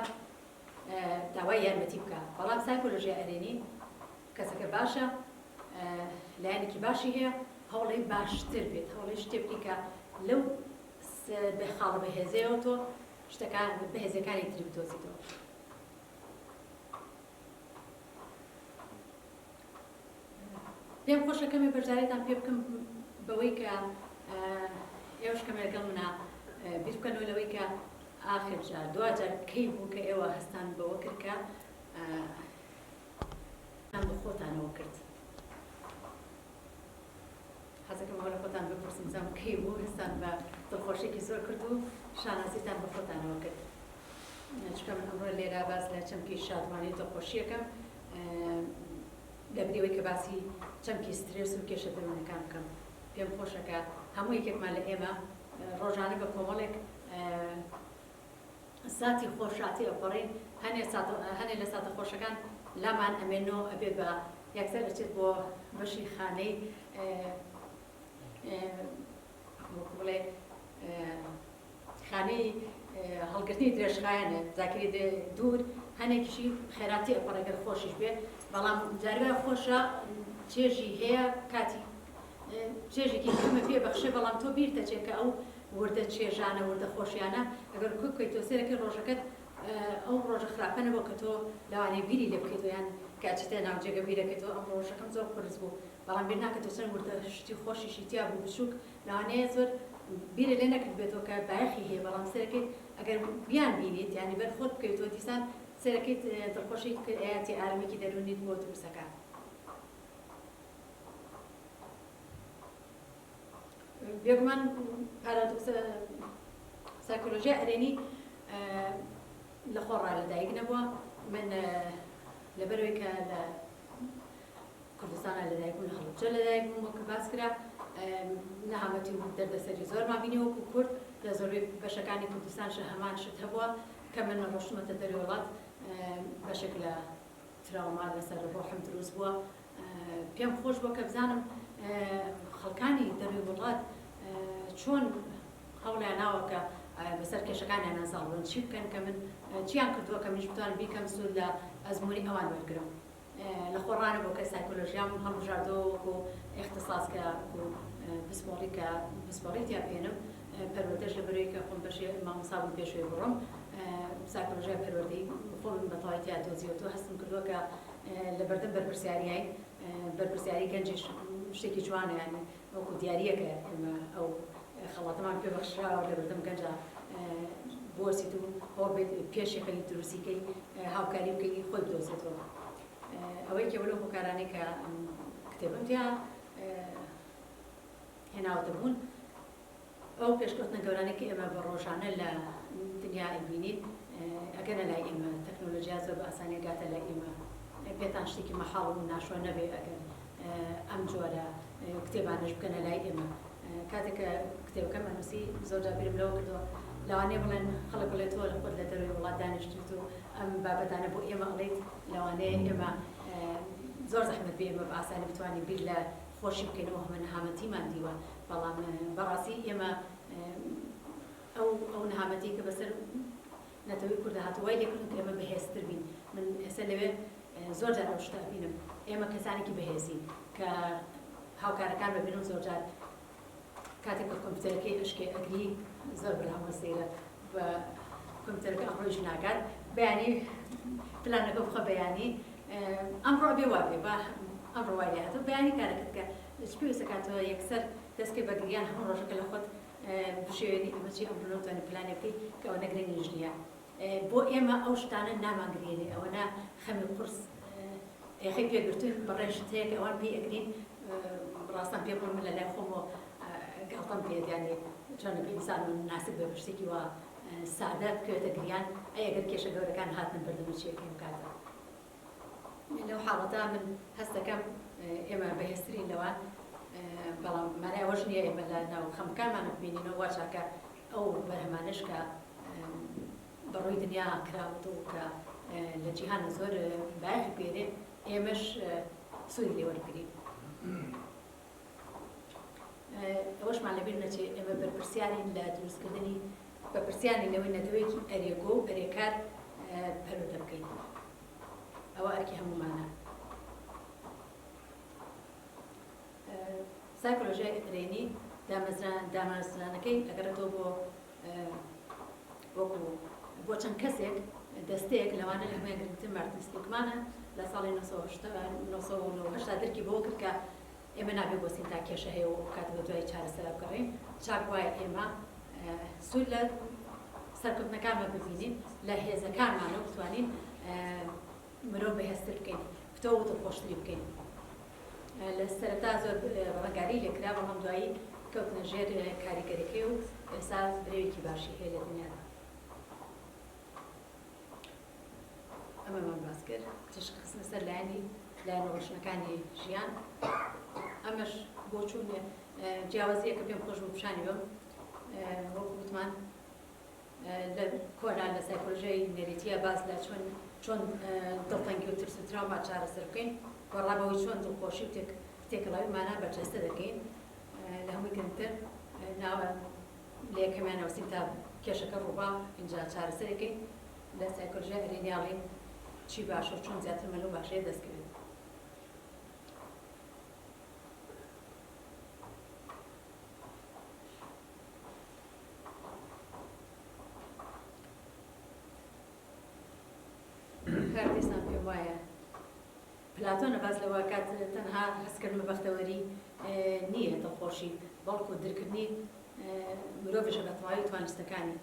داوای یارمەتی بکە. بەڵام سایکۆلۆژیای ئەرێنی کەسەکە باشە لایەنێکی باشی هەیە هەوڵی باشتر بێت، هەوڵی شتێ بکەی کە لەو خاڵە بەهێزەیەوە تۆ شتەکان بەهێزەکانی تری بدۆزیتەوە. پێم خۆشە کەمێ بەرجارێتان پێ بکەم بەوەی کە ئێوەش کەمێ لەگەڵ منە بیر بکەنەوە لەوەی کە ئاخر جار دوجار کەی بوو کە ئێوە هەستان بەوە کرد کە بە خۆتانەوە کرد. حەزەکەم ئەوە لە خۆتان بپرسم زەم کەی بوو هەستان بە دڵخۆشێکی زۆر کرد و شانازیتان بە خۆتانەوە کرد. چکە من ئەمڕۆ لێرە باس لە چەمکی شادمانی دڵخۆشیەکەم لە برەوەی کە باسی چەمکی سترێس و کێشە دەرونەکان بکەم. پێم خۆشەکە هەموو یەکێکمان لە ئێمە ڕۆژانە بە کۆمەڵێک ساتی خۆشحاتی ئەپەڕین، هەنێ لە ساتە خۆشەکان لامان ئەمێنەوە ئەبێ بە یەکسەر ئەچێت بۆ بەشی خانەی بڵێ خانەی هەڵگرتنی درێژخایەنە زاکری دوور هەنێکیشی خێراتی ئەپەڕێگەر خۆشیش بێ، بەڵام جاربە خۆشە چێژی هەیە کاتی چێژێکی کەمە پێ بەخشێ، بەڵام تۆ بیر دەچێت کە ئەو وردە چێژانە وردە خۆشیانە ئەگەر کوکەیت تۆ سێرەکەی ڕۆژەکەت ئەو ڕۆژە خراپەنەوە کە تۆ لەوانەیە بیری لێ بکەیت یان کاچتە ناوجێگە بیرەکەیت تۆ ئەم ڕۆژەکەم زۆر قرس بوو، بەڵام بیر ناکەت تۆ چەند وردە شتی خۆشیشی تیا بوو بچووک لەوانەیە زۆر بیرە لێ نەکرد بێتەوە کە بایەخی هەیە، بەڵام سێرەکەیت ئەگەر بیان بینیت یانی بەر خۆت بکەیتەوە دیسان سێرەکەیت دڵخۆشی ئاەتی ئارامێکی دەرونیت بۆ دروستەکە. بێگومان پارادۆکسە سایکۆلۆژیا ئەرێنی لە خۆڕا لەدایک نەبووە. من لەبەرەوەی کە لە کوردستانە لەدایک بوون، هەڵبجە لەدایک بووم وەکە باس کرا، نەهامەتی و دەردەسەری زۆرمان بینی وەکو کورد لە زۆربەی بەشەکانی کوردستانش هەمان شت هەبووە کە من ڕۆشتمەتە دەروی وڵات بەشێک لە تراوما لەسەر ڕۆحم دروست بووە. پێم خۆش بووە کە بزانم خەڵکانی دەروی وڵات چۆن هەوڵیان ناوە کە بەسەر کێشەکانیان نازاڵبن چی بکەن کە من چیان کردووە کە منیش بتوانم بیکەم سوود لە ئەزمموی ئەوان وەرگرم. لە خۆڕانە بۆ کە سایکۆلۆژیام هەڵبژاردەوە وەکو اختصاصکە و پسپۆڕیتیا پێێنم پەروەردەش لە بەرەوەی کە خۆم بەشی مامۆستا بووم پێشوێ بڕۆم سایکۆلۆژیا پەروەردەی خۆم بەتەواویتیا دۆزیەوە هەستم کردووە کە لە بەردەم بەرپرسیاری گەنجیش شتێکی جوانە، یانی وەکو دیاریەکە ئێمە ئەو خەڵاتەمان پێبەخشراوە لە بەردەم گەنجە بۆسیت و ئەوە بێت پێشی خەلی دروستیکەی هاوکاری بکەی خۆی بدۆزێتەوە. ئەوەی کە لەو هۆکارانەی کە کتێبم تیا هێناوەتە بوون ئەو پێشکەوتنە گەورانەی کە ئێمە بە ڕۆژانە لە دنیا ئەبینین ئەگەنە لای ئێمە تەکنۆلۆژیا زۆر بە ئاسانی گاتە لای ئێمە پێتان شتێکی مەحاڵ و ناشۆ نەبێ ئەگەر ئەم جۆرە کتێبانش بکەنە لای ئێمە. کاتێک کە کتێبەکەم ئەنووسی زۆر جار بیرم لەوە کردووە لەوانەیە بڵێن خەڵک بڵێتەوە لە خۆت لە دەروی وڵات دانیشتیت و ئەم بابەتانە بۆ ئێمە ئەڵێیت لەوانەیە ئێمە زۆر زەحمەت بێ ئێمە بە ئاسانی بتوانین بیر لە خۆشی بکەینەوە هەمە نەهامەتیمان دیوە، بەڵام بەڕاستی ئێمە ئەو نەهامەتی کە بەسەر نەتەوەی کوردە هاتووای لێکردن کە ئێمە بەهێزتر بین. من ئێستا لەوێ زۆر جار ئەو شتە بینم ئێمە کەسانێکی بەهێزین کە هاوکارەکان ببینن زۆر جار کاتێک بە کۆمپیوتەرەکەی ئەشکێ ئەگری زۆر بەرهەموەسەیرە بە کۆمپیوتەرەکە ئەمڕۆیش ناکات بەیانی پلانەکە بخە بەیانی ئەمڕۆ بێ وابێ بە ئەمڕۆ وای لێ هاتوو بەیانی کارەکەت کە چ پێویستە کاتەوە یەکسەر دەستکەی بەگریان هەموو ڕۆژەکە لە خۆت بشێوێنی ئەمە چی ئەمڕۆ نەتوانێت پلانێ بکەی کە ئەوە نەگرێنیش نییە. بۆ ئێمە ئەو شتانە نامانگرێنێ ئەوە نا خەمی قورس ئێخەی پێگرتوین بەڕێژت هەیە کە ئەوان پێی ئەگرین ڕاستان پێ بڵم لە لای خۆمەوە گاڵتەم پێت یانی چۆن پێ ئینسان ناسب بێ شتێکی وە سادە بکەوێتە گریان ئەگەر کێشە گەورەکان هاتن بەردەمی چیەکەی بکاتە. لەو حاڵەتە من هەست دەکەم ئێمە بەهێزترین لەوان، بەڵام مانای ئەوەش نییە ئێمە لە ناو خەمەکانمان ببینینەوە وا چاکە ئەو بەرهەمانش کە بەڕووی دنیا کراوەتەوە کە لە جیهانە زۆر بایەخی پێدێ ئێمەش سوودی لێ وەرگرین. ئەوەشمان لەبیر نەچێ ئێمە بەرپرسیارین لە دروستکردنی بەرپرسیانی لەوەی نەتەوەیەکی ئەرێگۆ و ئەرێکار پەروەردە بکەین. ئەوە ئەرکی هەمومانە. سایکۆلۆژیای ئەرێنی دامەزرانەکەی ئەگەرێتەوە بۆ چەند کەسێک دەستەیەک لەوانە لە هەموویان گرنگتر مارتین سلیگمانە لە ساڵی 1970 دەرکی بۆ کرد کە ئێمە نابێ بۆ سینتا کێشە هەیە و کاتە بە دوای چارەسەر بکەڕین چاک وایە ئێمە سوود لە سەرکەوتنەکانمان ببینین لە هێزەکانمانەوە بتوانین مرۆڤ بەهێزتر بکەین کتەوە و دڵخۆشتری بکەین. لە سەرەتا زۆر ڕەنگاری لێکرا بەڵام دوایی کە کەوتنە ژێر کاریگەریەکەی و ئێستا برێوێکی باشی هەیە لە دنیادا. ئەمەمان باس کرد تشک خستنە سەر لایەن ڕۆشنەکانی ژیان. ئەمەش بۆ چوون جیاوازیە کە پێم خۆش بوو پیشانی بم وەکو گوتمان لە کۆنا لە سایکۆلۆژیای نەریتیە باس لە چۆن دڵتەنگی و ترس و تراوما چارەسەر بکەین بۆ ڕابەوەی چۆن دڵخۆشی و تێکەڵاوی مانا بەرجەستە دەکەین لە هەمووی گرنگتر ناوە لە یەکەمیان ناوسین تا کێشەکە ڕووبا اینجا چارەسەرەکەین لە سایکۆلۆژیای هەرێنیاڵین چی باشە و چۆن زیاتر مەلو باشەیە دەستکەوێت. کار دێستان پێم وایە پلاتۆنە باز لەوە کات تەنها هەستکردن بە بەختەوەری نییە دڵخۆشی بەڵکو درکردنی مرۆڤیشە بە تەواوی توانستەکانی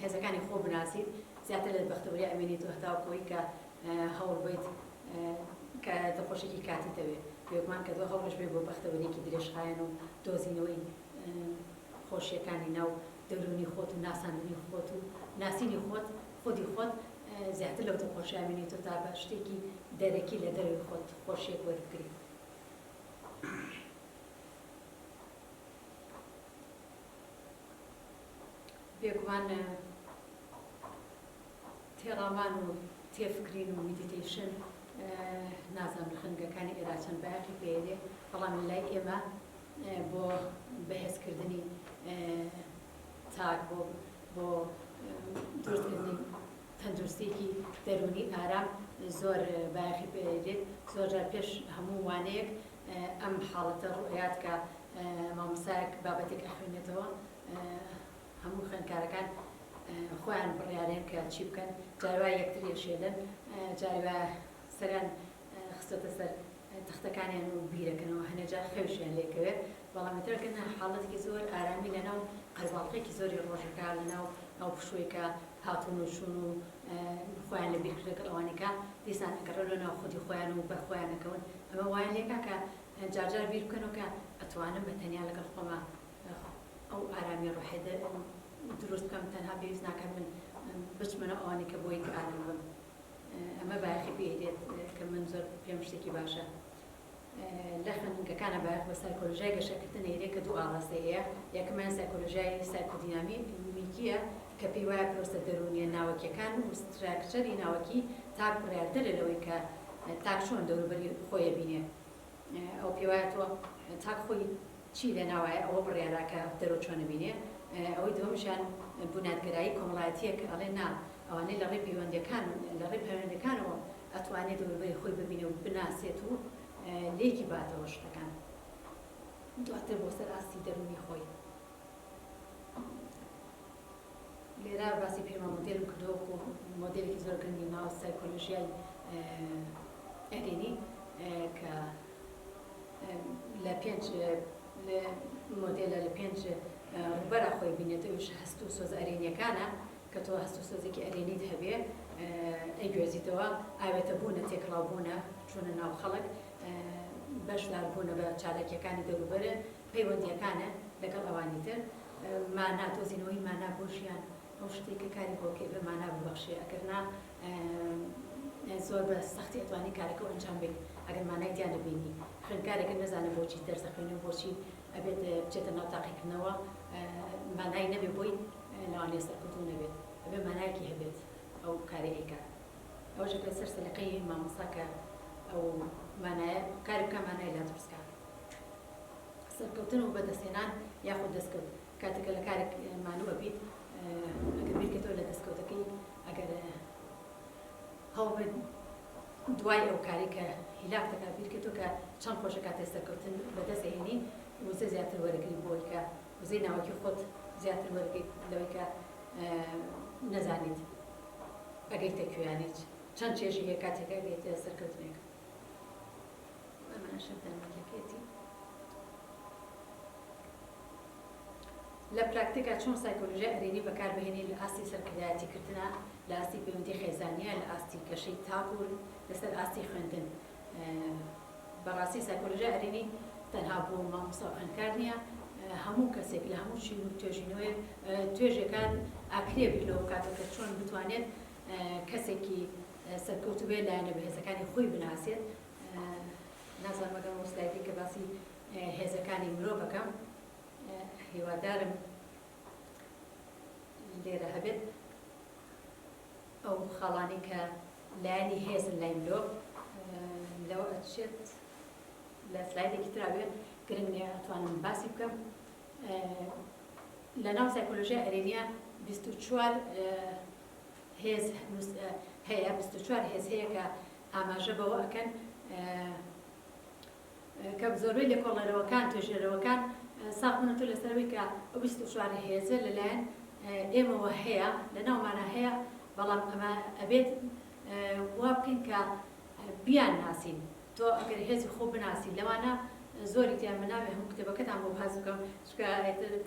هێزەکانی خۆ بناسیت زیاتر لە بەختەوەری ئەمێنیت و هەتاوکەوەی کە هەوڵ بیت کە دڵخۆشێکی کاتی دەوێت پێوەکمان کە دۆ هەوڵش بێ بۆ بەختەوەریەکی درێژخایەن و دۆزینەوەی خۆشیەکانی ناو دەرونی خۆت و ناساندنی خۆت و ناسینی خۆت خۆدی خۆت زیاتر لەو دڵخۆشی ئەمێنیت و تا بە شتێکی دەرەکی لە دەروی خۆت خۆشیەک وەربگریت. بێگومان تێڕامان و تێفکرین و میدیتیشن نازانم لە خنگەکانی ئێرا چەند بایەقی پێدێ بەڵام لای ئێمە بۆ بەهێزکردنی تاک بۆ دروستکردنی تەندروستێکی دەرونی ئارام زۆر بایەقی پێدێت. زۆر جار پێش هەموو وانەیەک ئەم حاڵەتە ڕوئیات کە مامۆستایەک بابەتێک ئەخوێنێتەوە هەموو خوێندکارەکان خۆیان بڕیارێن کە چی بکەن جاروای یەکتر یەشێلن جاروای سەریان خستۆتە سەر تەختەکانیان و بیرەکەنەوە هەنێجار خێوشیان لێکەوێت بەڵام ترکردن حاڵەتێکی زۆر ئارامی لەناو قەرباڵقێکی زۆری ڕۆژەکە لەناو ئەو پشوویکە هاتوون و چوون و خۆیان لە بیرکردەکە ئەوانەکە دیسان ئەگەڕێنەوە ناو خودی خۆیان و بەرخۆیانەکەون ئەمە وایان لێکا کە جارجار بیر بکەنەوە کە ئەتوانم بە تەنیا لەگەڵ خۆمە ئەو ئارامی ڕۆحێ دروست بکەم تەنها پێویست ناکەم من بچمەنە ئەوانەی کە بۆی کە ئارام بم. ئەمە بایەخی پێدێت کە من زۆر پێم شتێکی باشە. لە خوێندنگەکانە بایەخ بە سایکۆلۆژیای گەشەکردن هەیە کە دوو ئاڵاستەیە. یەکەمیان سایکۆلۆژیای سایکۆدینامیکیە کە پێی وایە پرۆسە دەرونیە ناوەکیەکان و ستراکچەری ناوەکی تاک بڕیاردەرە لەوەی کە تاک چۆن دەوروبەری خۆیە بینێ. ئەو پێی وایە تۆ تاک خۆی چی لە ناوایە ئەوە بڕیاراکە دەرۆ چۆنە بینێ. ئەوەی دووەمشیان بنیادگرایی کۆمەڵایەتیە کە ئەڵێ نا ئەوانەی لە ڕێ پەیوەندیەکان لە ڕێ پەیوەندەکانەوە ئەتوانێت دەوروبەری خۆی ببینێ و بناسێت و لێکی باتەوە شتەکان دواتر بۆ سەر ئاستی دەرونی خۆی. لێرە باسی پێما مۆدێلم کردەوە و مۆدێلێکی زۆر گرنگی ناو سایکۆلۆژیای ئەرێنی کە لە پێنج مۆدێلە لە پێنج ڕوبەرە خۆی بینێتەوەش هەست و سۆز ئەرێنیەکانە کە تۆ هەست و سۆزێکی ئەرێنیت هەبێ ئەیگوێزیتەوە ئاوێتە بوونە تێکڵاو بوونە چوونە ناو خەڵک بەشدار بوونە بە چالاکیەکانی دەوروبەرە پەیوەندیەکانە لەگەڵ ئەوانی تر مانا دۆزینەوەی مانا بۆ ژیان ئەو شتێکە کاری بۆکێ بە مانا ببەخشێ ئەگەرنا زۆر بە سەختی ئەتوانی کارەکە ئەنجام بێت ئەگەر مانای دیان نەبینی خوێندکارێکە نەزانێت بۆچی دەرسە خوێنێ بۆچی ئەبێت بچێتە ناو تاقیکردنەوە مانای نەبێ بۆی لەوانێ سەرکەوتوو نەبێت ئەبێ مانایەکی هەبێت ئەو کاری ئەیکا ئەوەش بێت سەر سەلیقەی مامۆستا کە ئەو مانایە کاری بکە مانای لا دروستکە سەرکەوتن و بەدەستێنان یاخود دەستکەوت کاتێکە لە کارێک مانووە بیت ئەگەر بیرکەوتەوە لە دەستکەوتەکەی ئەگەر هەوڵ بێت دوای ئەو کاری کە هیلاک دەکا بیرکەوتەوە کە چەند خۆشە کاتێ سەرکەوتن بەدەستهێنی وزە زیاتر وەرەگری بۆی کە وزەی ناوەکی خۆت زیاتر وەرگیت لەوەی کە نەزانیت ئەگەیتە کوێیانیت چەند چێژی هەیە کاتێکە ئەگەیتە سەرکەوتنێک ئەمانە شەردانمەکێتی لە پراکتیکا چۆن سایکۆلۆژیای ئەرێنی بەکاربهێنی لە ئاستی سەرکردایەتیکردنە لە ئاستی پەیوەندی خێزانیە لە ئاستی کەشەی تاک و لەسەر ئاستی خوێندن بەڕاستی سایکۆلۆژیای ئەرێنی تەنها بۆ مامۆستا و خوێندکار نییە هەموو کەسێک لە هەموو چین و توێژینەوەی توێژەکان ئاکرێبی لەو کاتەکە چۆن بتوانێت کەسێکی سەرکەوتو بێت لایەنە بەهێزەکانی خۆی بناسێت. نازانم ئەگەر وەستایەتی کە باسی هێزەکانی مرۆڤ بکەم، هیوادارم لێرە هەبێت ئەو خاڵانی کە لایەنی هێزن لای مرۆڤ لەوە ئەچێت لە سلایدێکی تراوێت گرنگ نییە ئەتوانم باسی بکەم. لە ناو سایکۆلۆژیا ئەرێنیا 24 هێز هەیە، 24 هێز هەیە کە ئاماژە بەوە ئەکەن کە زۆربەی لێکۆڵەرەوەکان توێژێرەوەکان ساختمونەتۆ لەسەرەوەی کە ئەو 24 هێزە لەلایەن ئێمەوە هەیە، لە ناومانە هەیە، بەڵام ئەمە ئەبێت وا بکەین کە بیان ناسین. تۆ ئەگەر هێزی خۆ بناسی لەوانە زۆری تیان مناوێ هەموو کتێبەکەتان بۆ باز بکەم، چکە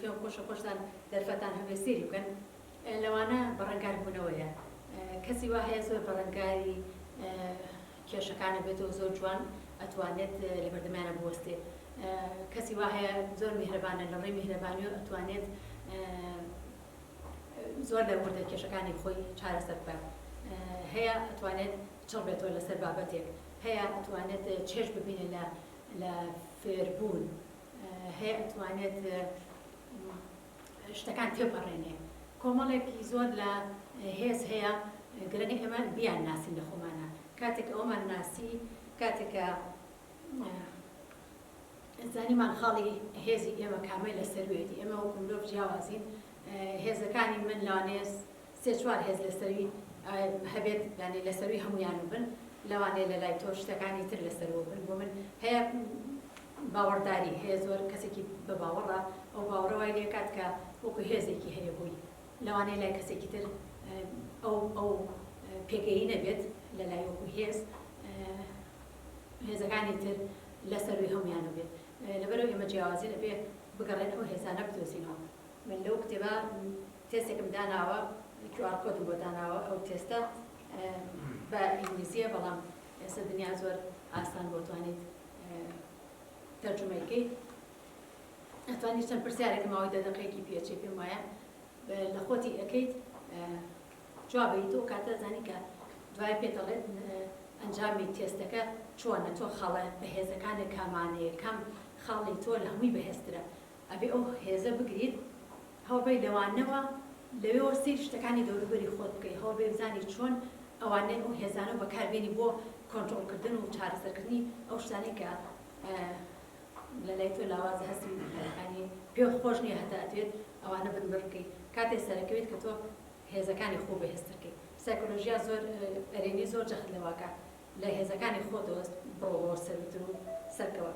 پێم خۆشە خۆشتان دەرفەتان هەبێ سێری بکەن، لەوانە بەڕەنگار بوونەوەیە. کەسی وا هەیە زۆر بەڕەنگاری کێشەکانە بێتەوە زۆر جوان ئەتوانێت لە بەردەمیانە بوەستێ. کەسی وا هەیە زۆر میهرەبانە لە ڕێی میهرەبانی و ئەتوانێت زۆر لە وردە کێشەکانی خۆی چارەسەر بکات. هەیە ئەتوانێت چڕ بێتەوە لەسەر بابەتێک، هەیە ئەتوانێت چێژ ببینێت لە فێربوون، هەیە ئەتوانێت شتەکان تێپەڕێنێ. کۆمەڵێکی زۆر لە هێز هەیە گرنگی ئێمە بیان ناسین لە خۆمانە. کاتێک ئەومان ناسی، کاتێکە زانیمان خاڵی هێزی ئێمە کامل لەسەروێتی، ئێمە وەکو مرۆڤ جیاوازین، هێزەکانی من لەوانەیە 3-4 هێز لەسەروی هەبێت، یعنی لەسەروی هەمویان بن، لەوانەیە لە لای تۆ شتەکانی تر لەسەرەوە بن. بۆ من هەیە باوەڕداری، هەیە زۆر کەسێکی بە باوەڕە، ئەو باوەڕە وای لێ کات کە وەکو هێزێکی هەیە بووی، لەوانەیە لای کەسێکی تر ئەو پێگەیی نەبێت لە لای وەکو هێز، هێزەکانی تر لەسەروی هەمویانە بێت. لەبەرەوە ئێمە جیاوازی لەبێ بگەڕێن ئەو هێزانە بدۆزینەوە. من لەو کتێبە تێستێکم داناوە، QR کۆدم بۆ داناوە، ئەو تێستە بە ئینگلیزیە، بەڵام ئێستا دنیا زۆر ئاسان بۆ توانیت تەرجمەیکەیت. ئەتوانیت چەند پرسیارێکم ماوەی 10 دقەیەکی پێچێ پێم وایە لە خۆتی ئەەکەیت، جوابەیت و کاتە زانی کە دوای پێ دەڵێت ئەنجامی تێستەکە چۆنە، تۆ خاڵە بەهێزەکانت کامانەیە، کام خاڵی تۆ لە هەمووی بەهێزترە. ئەبێ ئەو هێزە بگریت، هەوڵبەی لەوانەوە لەوێەوە سیر شتەکانی دەوروبەری خۆت بکەیت، هەوڵبێ بزانی چۆن ئەوانەی ئەو هێزانە بەکاربێنی بۆ کۆنتڕۆڵکردن و چارەسەرکردنی ئەو شتانەی کە لە لای تۆ لاوازە هەستی ینی پێ خۆش نییە هەتا ئەتوێت ئەوانە بنبڕ بکەیت کاتێک سەرەکەوێت کە تۆ هێزەکانی خۆ بەهێزترکەیت. سایکۆلۆژیا زۆر ئەرێنی زۆر جەخت لەواکە لە هێزەکانی خۆ دۆست بڕۆ سەرتر و سەرکەوە.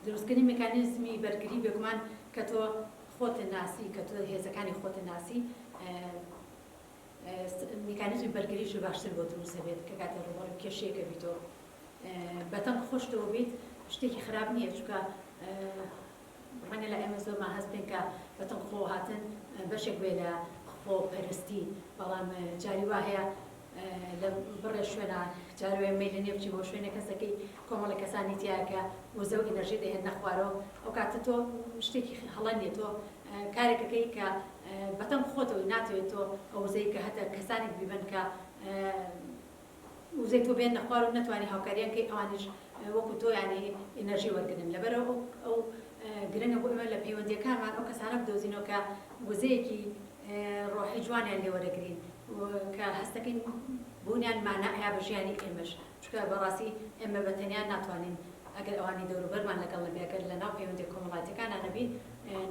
دروستکردنی مێکانیزمی بەرگری بێگومان کە تۆ خۆت ناسی، کە تۆ هێزەکانی خۆت ناسی، میکانیزمی بەرگریش باشتر بۆ دروست بێت کە کاتێ ڕۆڵ کێشەیەکە بیتەوە بەتەنگ خۆشتەوە بیت، شتێکی خراپ نییە، چونکە ڕەنگە لە ئێمە زۆرمان هەست بێن کە بەتەنگ خۆ هاتن بەشێک بێ لە خۆپەرستی، بەڵام جاری وا هەیە لە بڕێ شوێنە جارێ مەیلە نییە بچی بۆ شوێنە کەسەکەی کۆمەڵە کەسانی تیاکە وزە و ئینەرژی دەهێن نەخوارەوە، ئەو کاتە تۆ شتێکی هەڵە نیە، تۆ کارێکەکەی کە بەتەنگ خۆتەوەی ناتوێت تۆ ئەو وزەی کە هەتە کەسانێک بیبن کە وزەی تۆ بێن نەخوار و نەتوانی هاوکاریەکەی ئەوانیش وەکو تۆ یعنی ئینەرژی وەرگن. لەبەرەوە ئەو گرنگە بۆ ئێمە لە پەیوەندیەکانمان ئەو کەسانە بدۆزینەوە کە وزەیەکی ڕۆحی جوانیان لێ وەرەگرین کە هەستەکەی بوونیان مانایە بە ژیانی ئێمەش، چونکە بەڕاستی ئێمە بەتەنیان ناتوانین ئەگەر ئەوانی دەوروبەرمان لەگەڵ نەبێت لە ناو پەیوەندی کۆمەڵایەتیەکانە نەبین،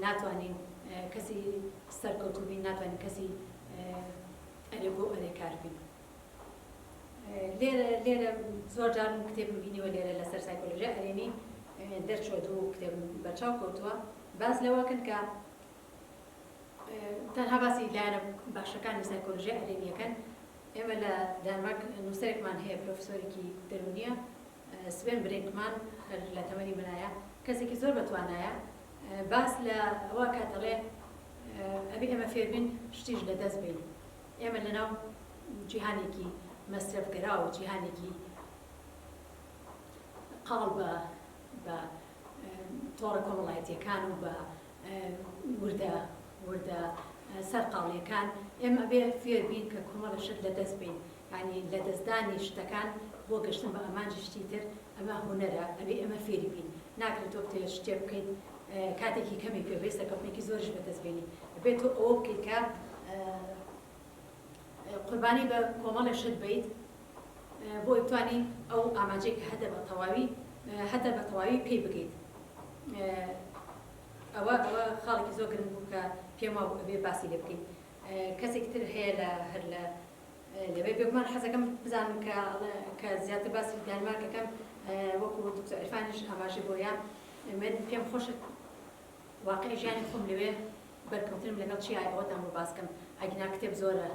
ناتوانین کەسی سەرکەوتوو بین، ناتوانین کەسی ئەرێگۆ ئەرێکار بین. لێرە زۆر جار کتێبم بینیوە لێرە لەسەر سایکۆلۆژیا ئەرێنی دەرچۆ دوو کتێب بەچاو کەوتووە، باس لەوەکەن کە تەنها باسی لایەنە باشەکانی سایکۆلۆژیا ئەرێنیەکەن. ئێمە لە دانمارک نووسەرێکمان هەیە، پرۆفسۆرێکی دەرونیە، سوێن برێنکمان لە تەمەنی منایە، کەسێکی زۆر بەتوانایە، باس لە ئەوە کاتەڵێ ئەبێ ئێمە فێربین شتیش لەدەست بین. ئێمە لەناو جیهانێکی مەسرەفگەرا و جیهانێکی قاڵ بە تۆڕە کۆمەڵایەتیەکان و بە وردە سەرقاڵیەکان ئێمە بێ فێر بین کە کۆمەڵە شت لەدەست بین، یعنی لە دەستدانی شتەکان بۆ گەشتن بە ئەمانجی شتی تر ئەمە هونەرە، ئەبێ ئەمە فێری بین. ناکرێت تۆ بتێ شتێ بکەیت کاتێکی کەمی پێویستە سەرکەوتنێکی زۆرش بەدەستبێنی، بێت تۆ ئەوە بکەیت کە قوربانی بە کۆمەڵە شت بیت بۆ بتوانی ئەو ئاماجەی کە هەدە بە تەواوی پێی بگەیت. ئەوە خاڵێکی زۆر گرنگ بوو کە پێم وابوو ئەبێ باسی لێ بکەین. کەسێک تر هەیە هەر لەوێ بێگومان حەزەکەم بزانم کە زیاتر باسی دانمارکەکەم وەکو دکتۆر عرفانیش ئاماژەی بۆیان من پێم خۆشە واقعی ژیانی خۆم لەوێ بەرکەوتنم لەگەڵ چی ئەوەتان بۆ باسکەم. ئەگینا کتێب زۆرە،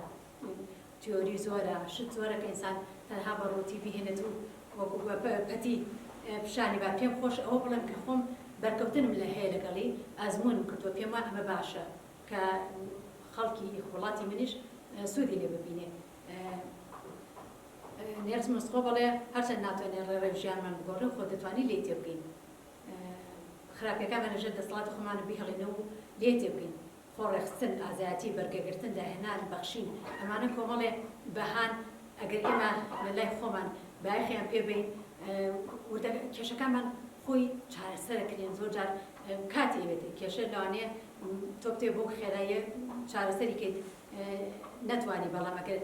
تیۆری زۆرە، شت زۆرە کە ئینسان تەنها بە ڕووتی بهێنێت و وەکو پەتی پیشانی با. پێم خۆش ئەوە بڵێم کە خۆم بەرکەوتنم لە هەیە لەگەڵی ئازمون کردووە، پێم وایە ئەمە باشە کە خەڵکی وڵاتی منیش سوودی لێ ببینێ. نێرس مۆسکۆ بڵێ هەرچەند ناتوانێت ڕێڕەوی ژیانمان بگۆڕین، خۆ دەتوانی لێ تێ بگەین. خراپیەکانمان لەژێر دەسەڵاتی خۆمانە بیهەڵێنەوە و لێ تێ بگەین. خۆڕێخستن، ئازایەتی، بەرگەگرتن، داهێنان، بەخشین، ئەمانە کۆمەڵێ بەهان ئەگەر ئێمە لە لای خۆمان بایەخیان پێ بین کێشەکانمان خۆی چارەسەرەکرێن. زۆر جار کاتی ئەوێت کێشە لەوانەیە تۆ بتێ بۆ خێراییە چارەسەری کەیت نەتوانی، بەڵام ئەگەر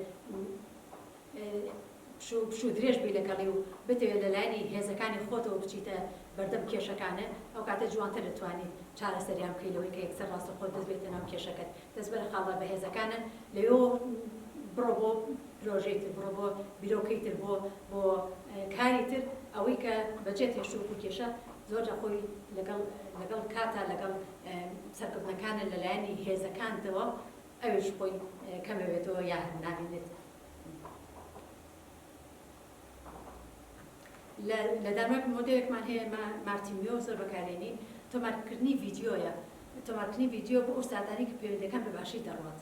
پشوو درێژ بی لەگەڵی و بتەوێت لەلایەنی هێزەکانی خۆتەوە بچیتە بەردەم کێشەکانە، ئەو کاتە جوانتر دەتوانیت چارەسەریان بکەیتەوەی کە یەکسەر ڕاستە خۆت دەست بێتە ناو کێشەکەت. دەست بەرە خاڵە بە هێزەکانن لەوێ بڕۆ بۆ پرۆژەی تر، بڕۆ بۆ بیرۆکەی تر، بۆ کاری تر، ئەوەی کە بەجێت هێشتووەکو کێشە زۆر خۆی لەگەڵ کاتە لەگەڵ سەرکەوتنەکانە لەلایەنی هێزەکانتەوە ئەوێش خۆی کەمەوێتەوە یا نامێنێت. لە دانمارک مۆدێکمان هەیە مارتیمیۆ زۆر بەکارێنین، تۆمارکردنی ڤیدیۆیە. تۆمارکردنی ڤیدیۆ بۆ ئوستادانی کە پەیوەندیەکان بە باشی دەڕوات.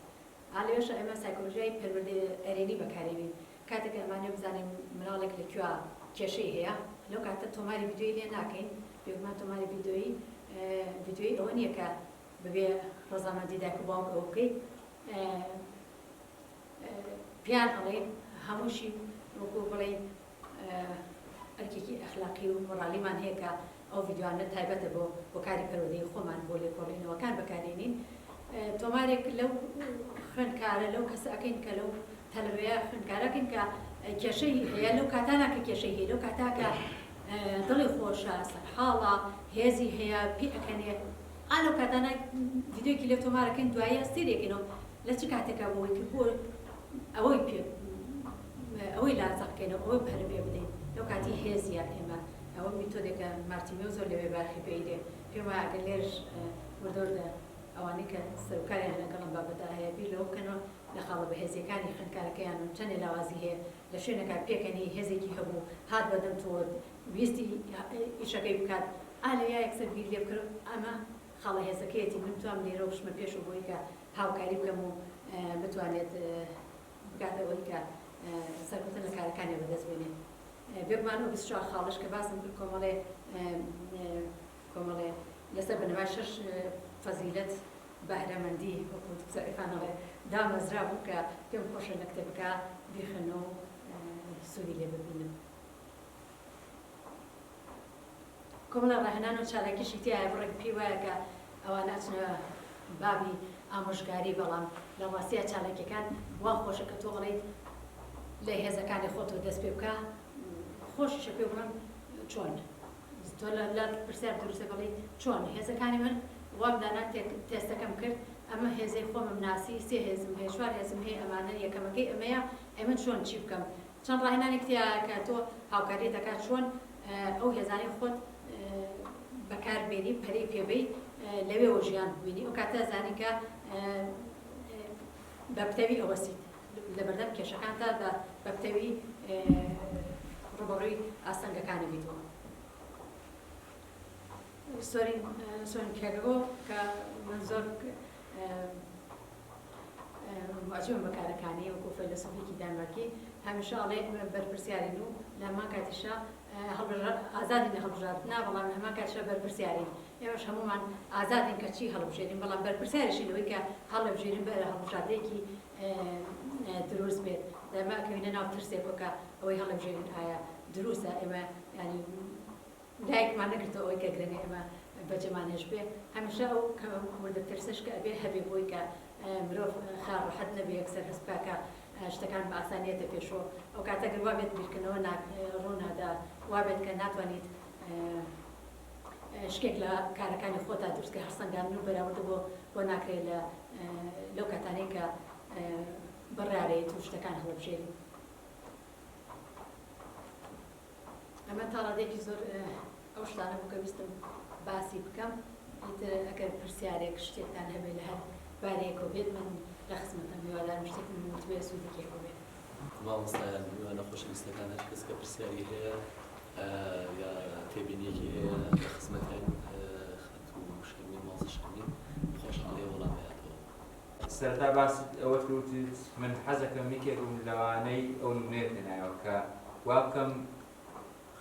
ئالێشە ئێمە سایکۆلۆژیای پەروەردە ئەرێنی بەکارێنین. کاتێک ئەمانێ بزانین مناڵێک لەکوێ کێشەی هەیە، لەو کاتە تۆماری ڤیدیۆی لێ ناکەین. بێگومان تۆماری ڤیدیۆی ئەوە نییە کە ببێ ڕۆژانەمەندی دایک و باوک ئەوە بکەیت. پیان ئەڵێن هەمووشی وەکو بڵێن ئەرکێکی ئەخلاقی و مۆرالیمان هەیە کە ئەو ڤیدیۆانە تایبەتە بۆ کاری پەروەردەی خۆمان بۆ لێکۆڵینەوەکان بەکارێنین. تۆمارێک لەو خوێندکارە لەو کەسە ئەەکەین کە لەو تەلەڤەیە خوێندکارەکەین کە کێشەی هەیە، لەو کاتانە کە کێشەی هەیە، لەو کاتاکە دڵی خۆشە، سەرحاڵە، هێزی هەیە، پێ ئەەکەنێ، لەو کاتانە ڤیدیۆکی لێ تۆمارەکەین دوایە سیرێکینەوە لە چ کاتێکە بۆی کرد بۆ ئەوەی لاچەقکەینەوە، ئەوەی پەرە پێ بدەین. لەو کاتی هێزیە ئێمە ئەوە میتۆدێکە مارتیمیۆ زۆر لەوێ باخی پێیدێ. پێم وایە ئەگەر لێرش وردۆردە ئەوانەی کە سەرکاریان لەگەڵم بابەتە هەیە بیر لەوە بکەنەوە لە خاڵە بەهێزیەکانی خوێندکارەکەیان و چەندێ لاوازی هەیە لە شوێنەکە پێکەنی هێزێکی هەبوو هات بەدەم تۆ ویستی ئیشەکەی بکات ئالەیە یەکسەر بیر لێ بکرد. ئەمە خاڵە هێزەکەیەتی من توام لێرە بشمە پێش و بۆی کە هاوکاری بکەم و بتوانێت بکاتەوەی کە سەرکەوتن لە کارەکانی بەدەست بێنێ. بێگومان و 24 خاڵش کە باسم کرد کۆمەڵێ لەسەر بنەمای 6 فەزیلەت بەهرەمەندی وەکو دکتۆر عرفانەڵێ دامەزرا بوو کە پێم خۆشە لە کتێبەکە بیخەنەوە سوودی لێ ببینم. کۆمەڵە ڕاهێنان و چالاکیشی تایە بڕێک پێی وایە کە ئەوانە ئەچنە بابی ئامۆژگاری، بەڵام لە ڕاستیە چالاکیەکان وا خۆشە کە تۆ بڵێیت لە هێزەکانی خۆتەوە دەست پێ بکە. خۆشیشە پێ بڵێم چۆن تۆ لە پرسیار دروستە بڵێیت چۆن هێزەکانی من وام دانا تێستەکەم کرد، ئەمە هێزەی خۆمم ناسی، 3 هێزم هەیە، 4 هێزم هەیە، ئەمانە یەکەمەکەی ئەمەیە، ئەمە چۆن چی بکەم؟ چەند ڕاهێنانێک تیا کە تۆ هاوکاری دەکات چۆن ئەو هێزانی خۆت بەکاربێنی پەرەی پێبەی لەوێەوە ژیان ببینی. ئەو کاتە زانی کە بەپتەوی ئەوەسیت لە بەردەم کێشەکانتا بەپتەوی ڕوبەڕووی ئاسەنگەکانی بیتەوە. سۆرین کێگەوە کە من زۆر واجبم بەکارەکانی وەکو فەیلسوفێکی دانمارکی هەمیشە ئەڵێ بەرپرسیارین و لە هەمان کاتیشە ئازادین لە هەڵبژاردننا بەڵام لە هەمان کاتیشە بەرپرسیارین ئێوەش هەمومان ئازادین کە چی هەڵبژێرین بەڵام بەرپرسیاریشی لەوەی کە هەڵبژێرین بە هەڵبژاردەیەکی دروست بێت لەمە کەوینە ناو ترسێکەوە کە ئەوەی هەڵبژێرین ئایا دروستە ئێمە ینی لایەکمان نەکردەوە ئەوەی کە گرنگە ئێمە بەجێمانێش بێ هەمیشە ئەو وردە ترسش کە ئەبێ هەبێ بۆی کە مرۆڤ خاڕەحەت نەبێ یەکسەر هەست بکە شتەکان بە ئاسانیەتە پێشەوە ئەو کاتەگەر وا بێت بیرکردنەوە ڕوونادا وا بێت کە ناتوانیت شتێک لە کارەکانی خۆتا دروستکە هەرسەنگاندن و بەراورد بۆ ناکرێت لەو کاتانەی کە بڕارەیەت و شتەکان هەڵبژێری ئەمە تا ڕادێکی زۆر ئەو شتانە بوو کە ویستم باسی بکەم ئیتر ئەگەر پرسیارێک شتێکتان هەبێت لە هەر بارەیەکەوە بێت من لە خزمەتم میوادارم شتێکم وتبێ سوودێکێکەوە بێت مامۆستایان میوانە خۆشەویستەکان هەر کەس کە پرسیاری هەیە یا تێبینیەکی هەیە لە خزمەتیان خەت و شەرمین مازە شەرمین خۆشحاڵی وەڵامەیەتەوە سەرەتا باسی ئەوە وتیت من حەزەکەم یەکێک لەوانەی ئەو نمونەیە پێنایەوە کە وا بکەم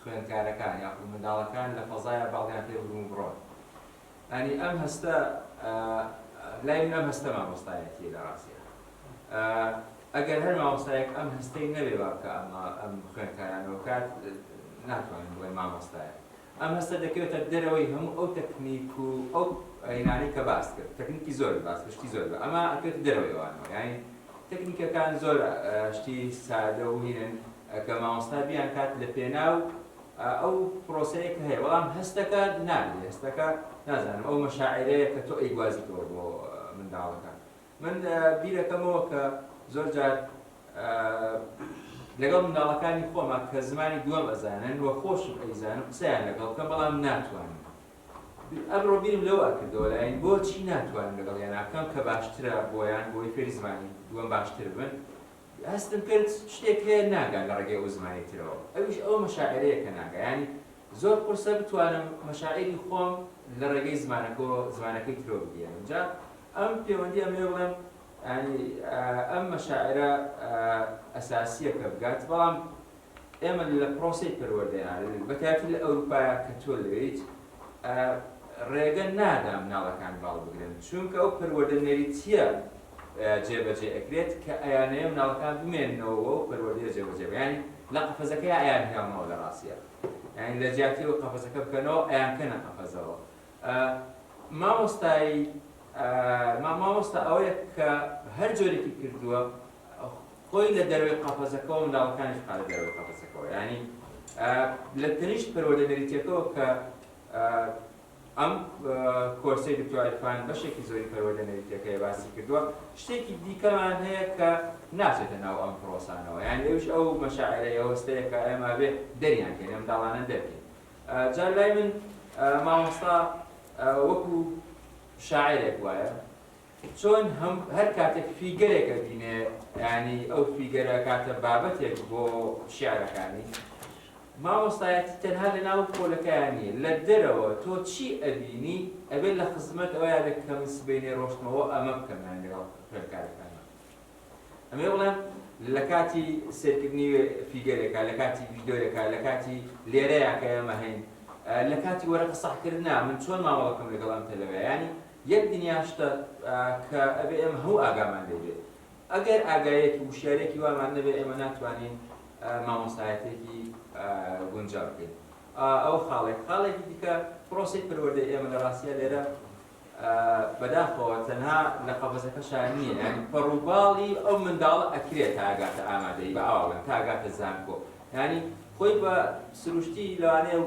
خوێندکارەکان یاخود منداڵەکان لە فەزایە باڵیان پێ بڕون بڕۆن ئەنی ئەم هەستە لای من ئەم هەستە مامۆستایەتی لە ڕاستیە ئەگەر هەر مامۆستایەک ئەم هەستەی نەبێ وا بکە ئەم خوێندکارانەوە کات ناتوانین بڵێن مامۆستایە ئەم هەستە دەکەوێتە دەرەوەی هەموو ئەو تەکنیک و ئەو ئەینانەی کە باس کرد تەکنیکی زۆر باس شتی زۆر ئەمە ئەکەوێتە دەرەوەیەوانەوە یعنی تەکنیکەکان زۆر شتی سادە و هینن کە مامۆستا بیان کات لە پێناو ئەو پرۆسەیە کە هەیە بەڵام هەستەکە نابێت هەستەکە نازانم ئەو مەشاعرەیە کە تۆ ئەیگوازیتەوە بۆ منداڵەکان من بیرەکەمەوە کە زۆر جار لەگەڵ منداڵەکانی خۆمە کە زمانی دووەم ئەزانن وە خۆشم ئەیزانم قسەیان لەگەڵ کە بەڵام ناتوانم ئەمڕۆ بیرم لەوە کردەوە لایەن بۆچی ناتوانم لەگەڵ یان ناکەم کە باشترە بۆیان بۆی فێری زمانی دووەم باشتر بن هەستم کرد شتێک هەیە ناگەن لە ڕێگەی ئەو زمانی ترەوە ئەویش ئەو مەشاعرەیە کە ناگە ینی زۆر قورسە بتوانم مەشاعری خۆم لە ڕێگەی زمانەکەی ترۆ بگەێنم جا ئەم پەیوەندی ئەمێ بڵێم ینی ئەم مەشاعرە ئەساسیە کە بگات بەڵام ئێمە لە پرۆسەی پەروەردەیان بەتایبەتی لە ئەوروپایە کە تۆ لەوێیت ڕێگە نادا مناڵەکان باڵ بگرن چونکە ئەو پەروەردەنەری چییە جێبەجێ ئەکرێت کە ئەیانەیە مناڵەکان بمێننەوە و پەروەردەیە جێبەجێ ینی لە قەفەزەکەی ئەیان هێڵنەوە لە ڕاستیە ینی لە جیاتیەوە قەفەزەکە بکەنەوە ئەیان کەنە قەفەزەوە مامۆستا ئەوەیە کە هەر جۆرێکی کردووە خۆی لە دەروی قەفەزەکەەوە منداڵەکانیش قا لە دەروی قەفەزەکەەوە ینی لە تەنیشت پەروەردەنەریتیەکەەوە کە ئەم کۆرسەی دکتۆرایفان بەشێکی زۆری پەروەردەنەریتیەکەی باسی کردووە شتێکی دیکەمان هەیە کە ناچێتە ناو ئەم پرۆسانەوە یعنی ئەوش ئەو مەشاعرەیە هەستەیە کە ئێمە بێ دەریان کەین ئەم داڵانە دەرکەین جا لای من مامۆستا وەکو شاعرێک وایە چۆن هەر کاتێک فیگەرێکە بینێ ینی ئەو فیگەرە کاتە بابەتێک بۆ شیعرەکانی مامۆستایەتی تەنها لە ناو پۆلەکەیان نیە لە دەرەوە تۆ چی ئەبینی ئەبێت لە خزمەت ئەوە لە کەم سبەینێ ڕۆشتنەوە ئەمە بکەمان لەگەڵ خوێندکارەکان ئەمێ بڵێم لە کاتی سێرکردنی فیگەرێکە لە کاتی ڤیدۆیەکە لە کاتی لێرەیە کە ئێمە هەین لە کاتی وەرەقە سەحکردنا من چۆن مامەڵەکەم لەگەڵ ئەم تەلەوەیانی یەک دنیا شتە کە ئەبێ ئێمە هەوو ئاگامان لێبێت ئەگەر ئاگایەکی وشیارێکی وامان نەبێت ئێمە ناتوانین مامۆستایەتێکی گونجاو بکەین ئەو خاڵێکی دیکە پرۆسی پەروەردەی ئێمە لە ڕاستیە لێرە بەداخەوە تەنها لە قەفەزەکەشان نییە ینی پەڕووباڵی ئەو منداڵە ئەکرێت تا ئاگاتە ئامادەی بە ئاوڵێن تا ئاگاتە زانکۆ ینی خۆی بە سروشتی لەوانەیە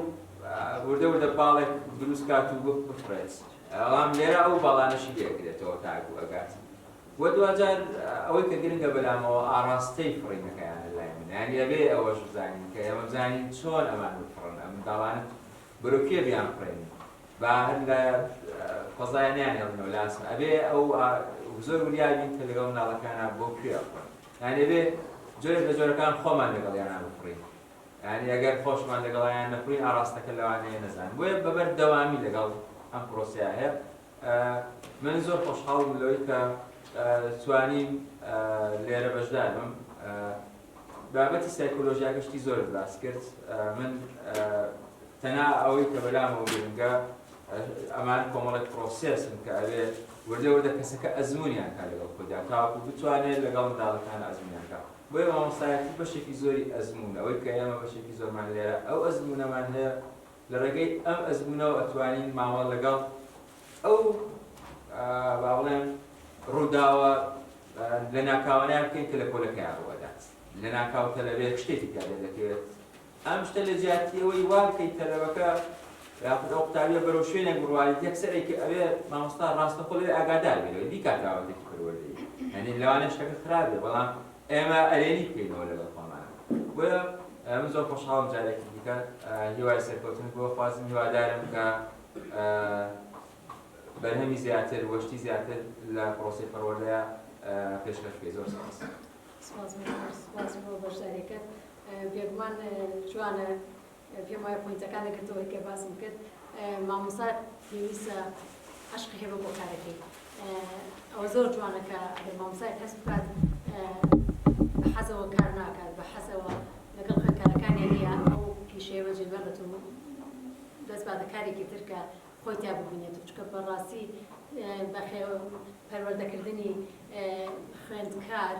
وردە وردە باڵێک دروست کات و بفرێت بەڵام لێرە ئەو باڵانەشی لێکرێتەوە تا ئاگات وە دوجار ئەوەی کە گرنگە بەلامەوە ئاراستەی فڕینەکەیانە لای من ینی ئەبێ ئەوەش بزانین کە ئێمە بزانین چۆن ئەمان بفڕن ئەم منداڵانت بەرەو بیان فڕین با هەر لە فەزایانیان هێڵنەوە لاسمە ئەبێ ئەو زۆر وریابین کە لەگەڵ مناڵەکانە بۆ کوێ بڕن یعنی ئەبێ جۆرێک لە جۆرەکان خۆمان لەگەڵیانە بفڕین ینی ئەگەر خۆشمان لەگەڵیان نەفڕین ئاراستەکە لەوانەیە نەزان بۆیە بەبەر دەوامی لەگەڵ ئەم پرۆسەیە هەیە من زۆر خۆشحاڵم لەوەی کە توانیم لێرە بەشدار بم بابەتی سایکۆلۆژیاکەشتی زۆر باس کرد من تەنها ئەوەی کە بەلامەوە گرنگە ئەمان کۆمەڵێک پرۆسێسن کە ئەوێ وردە کەسەکە ئەزمونیان کا لەگەڵ خۆیان تاوەکو بتوانێت لەگەڵ منداڵەکان ئەزمونیان کا بۆیە مامۆستایەتی بەشێکی زۆری ئەزمونە ئەوەی کە ئێمە بەشێکی زۆرمان لێرە ئەو ئەزمونەمان هەیە لە ڕێگەی ئەم ئەزمونەوە ئەتوانین ماوەڵ لەگەڵ ئەو با بڵێن ڕووداوە لە ناکاوانیان بکەین کە لە کۆلەکەیان ڕوەدات لە ناکاوتە لەبێت شتێکی کارێ دەکەوێت ئەم شتە لە جیاتیەوەی وا بکەیت تەلەبەکە یاخود ئەو قوتابیە بەرەو شوێنێک بڕوایت یەکسەرێکی ئەوێ مامۆستا ڕاستەخۆ لەوێ ئاگادار بێتەوە بیکاتراوەتێکی پەروەردەیی هەنی لەوانە شتەکە خراپێ بەڵام ئێمە ئەرێنی بکەینەوە لەگەڵ خۆمان بۆیە من زۆر خۆشحاڵم جارێکی دیکە هیوای سەرکەوتن بۆ خوازم هیوادارم کە بەرهەمی زیاتر وەشتی زیاتر لە پرۆسی پەروەردەیە پێشکەش بکەیت زۆر سپاس بۆ بەشداریەکەت بێگومان جوانە پێم وایە پۆینتەکانی کردەوەی کە باسم کرد مامۆستا پێویستە عشقی هەبە بۆ کارەکەی ئەوە زۆر جوانە کە ئەگەر مامۆستایەک هەست بکات بە حەزەوە کار ناکات بە حەزەوە لەگەڵ خوێندکارەکانی نییە ئەو پیشەیەوە جێبەرێتون دەست بادەکارێکی تر کە خۆی تا ببینێت چکە بەڕاستی بە پەروەردەکردنی خوێندکار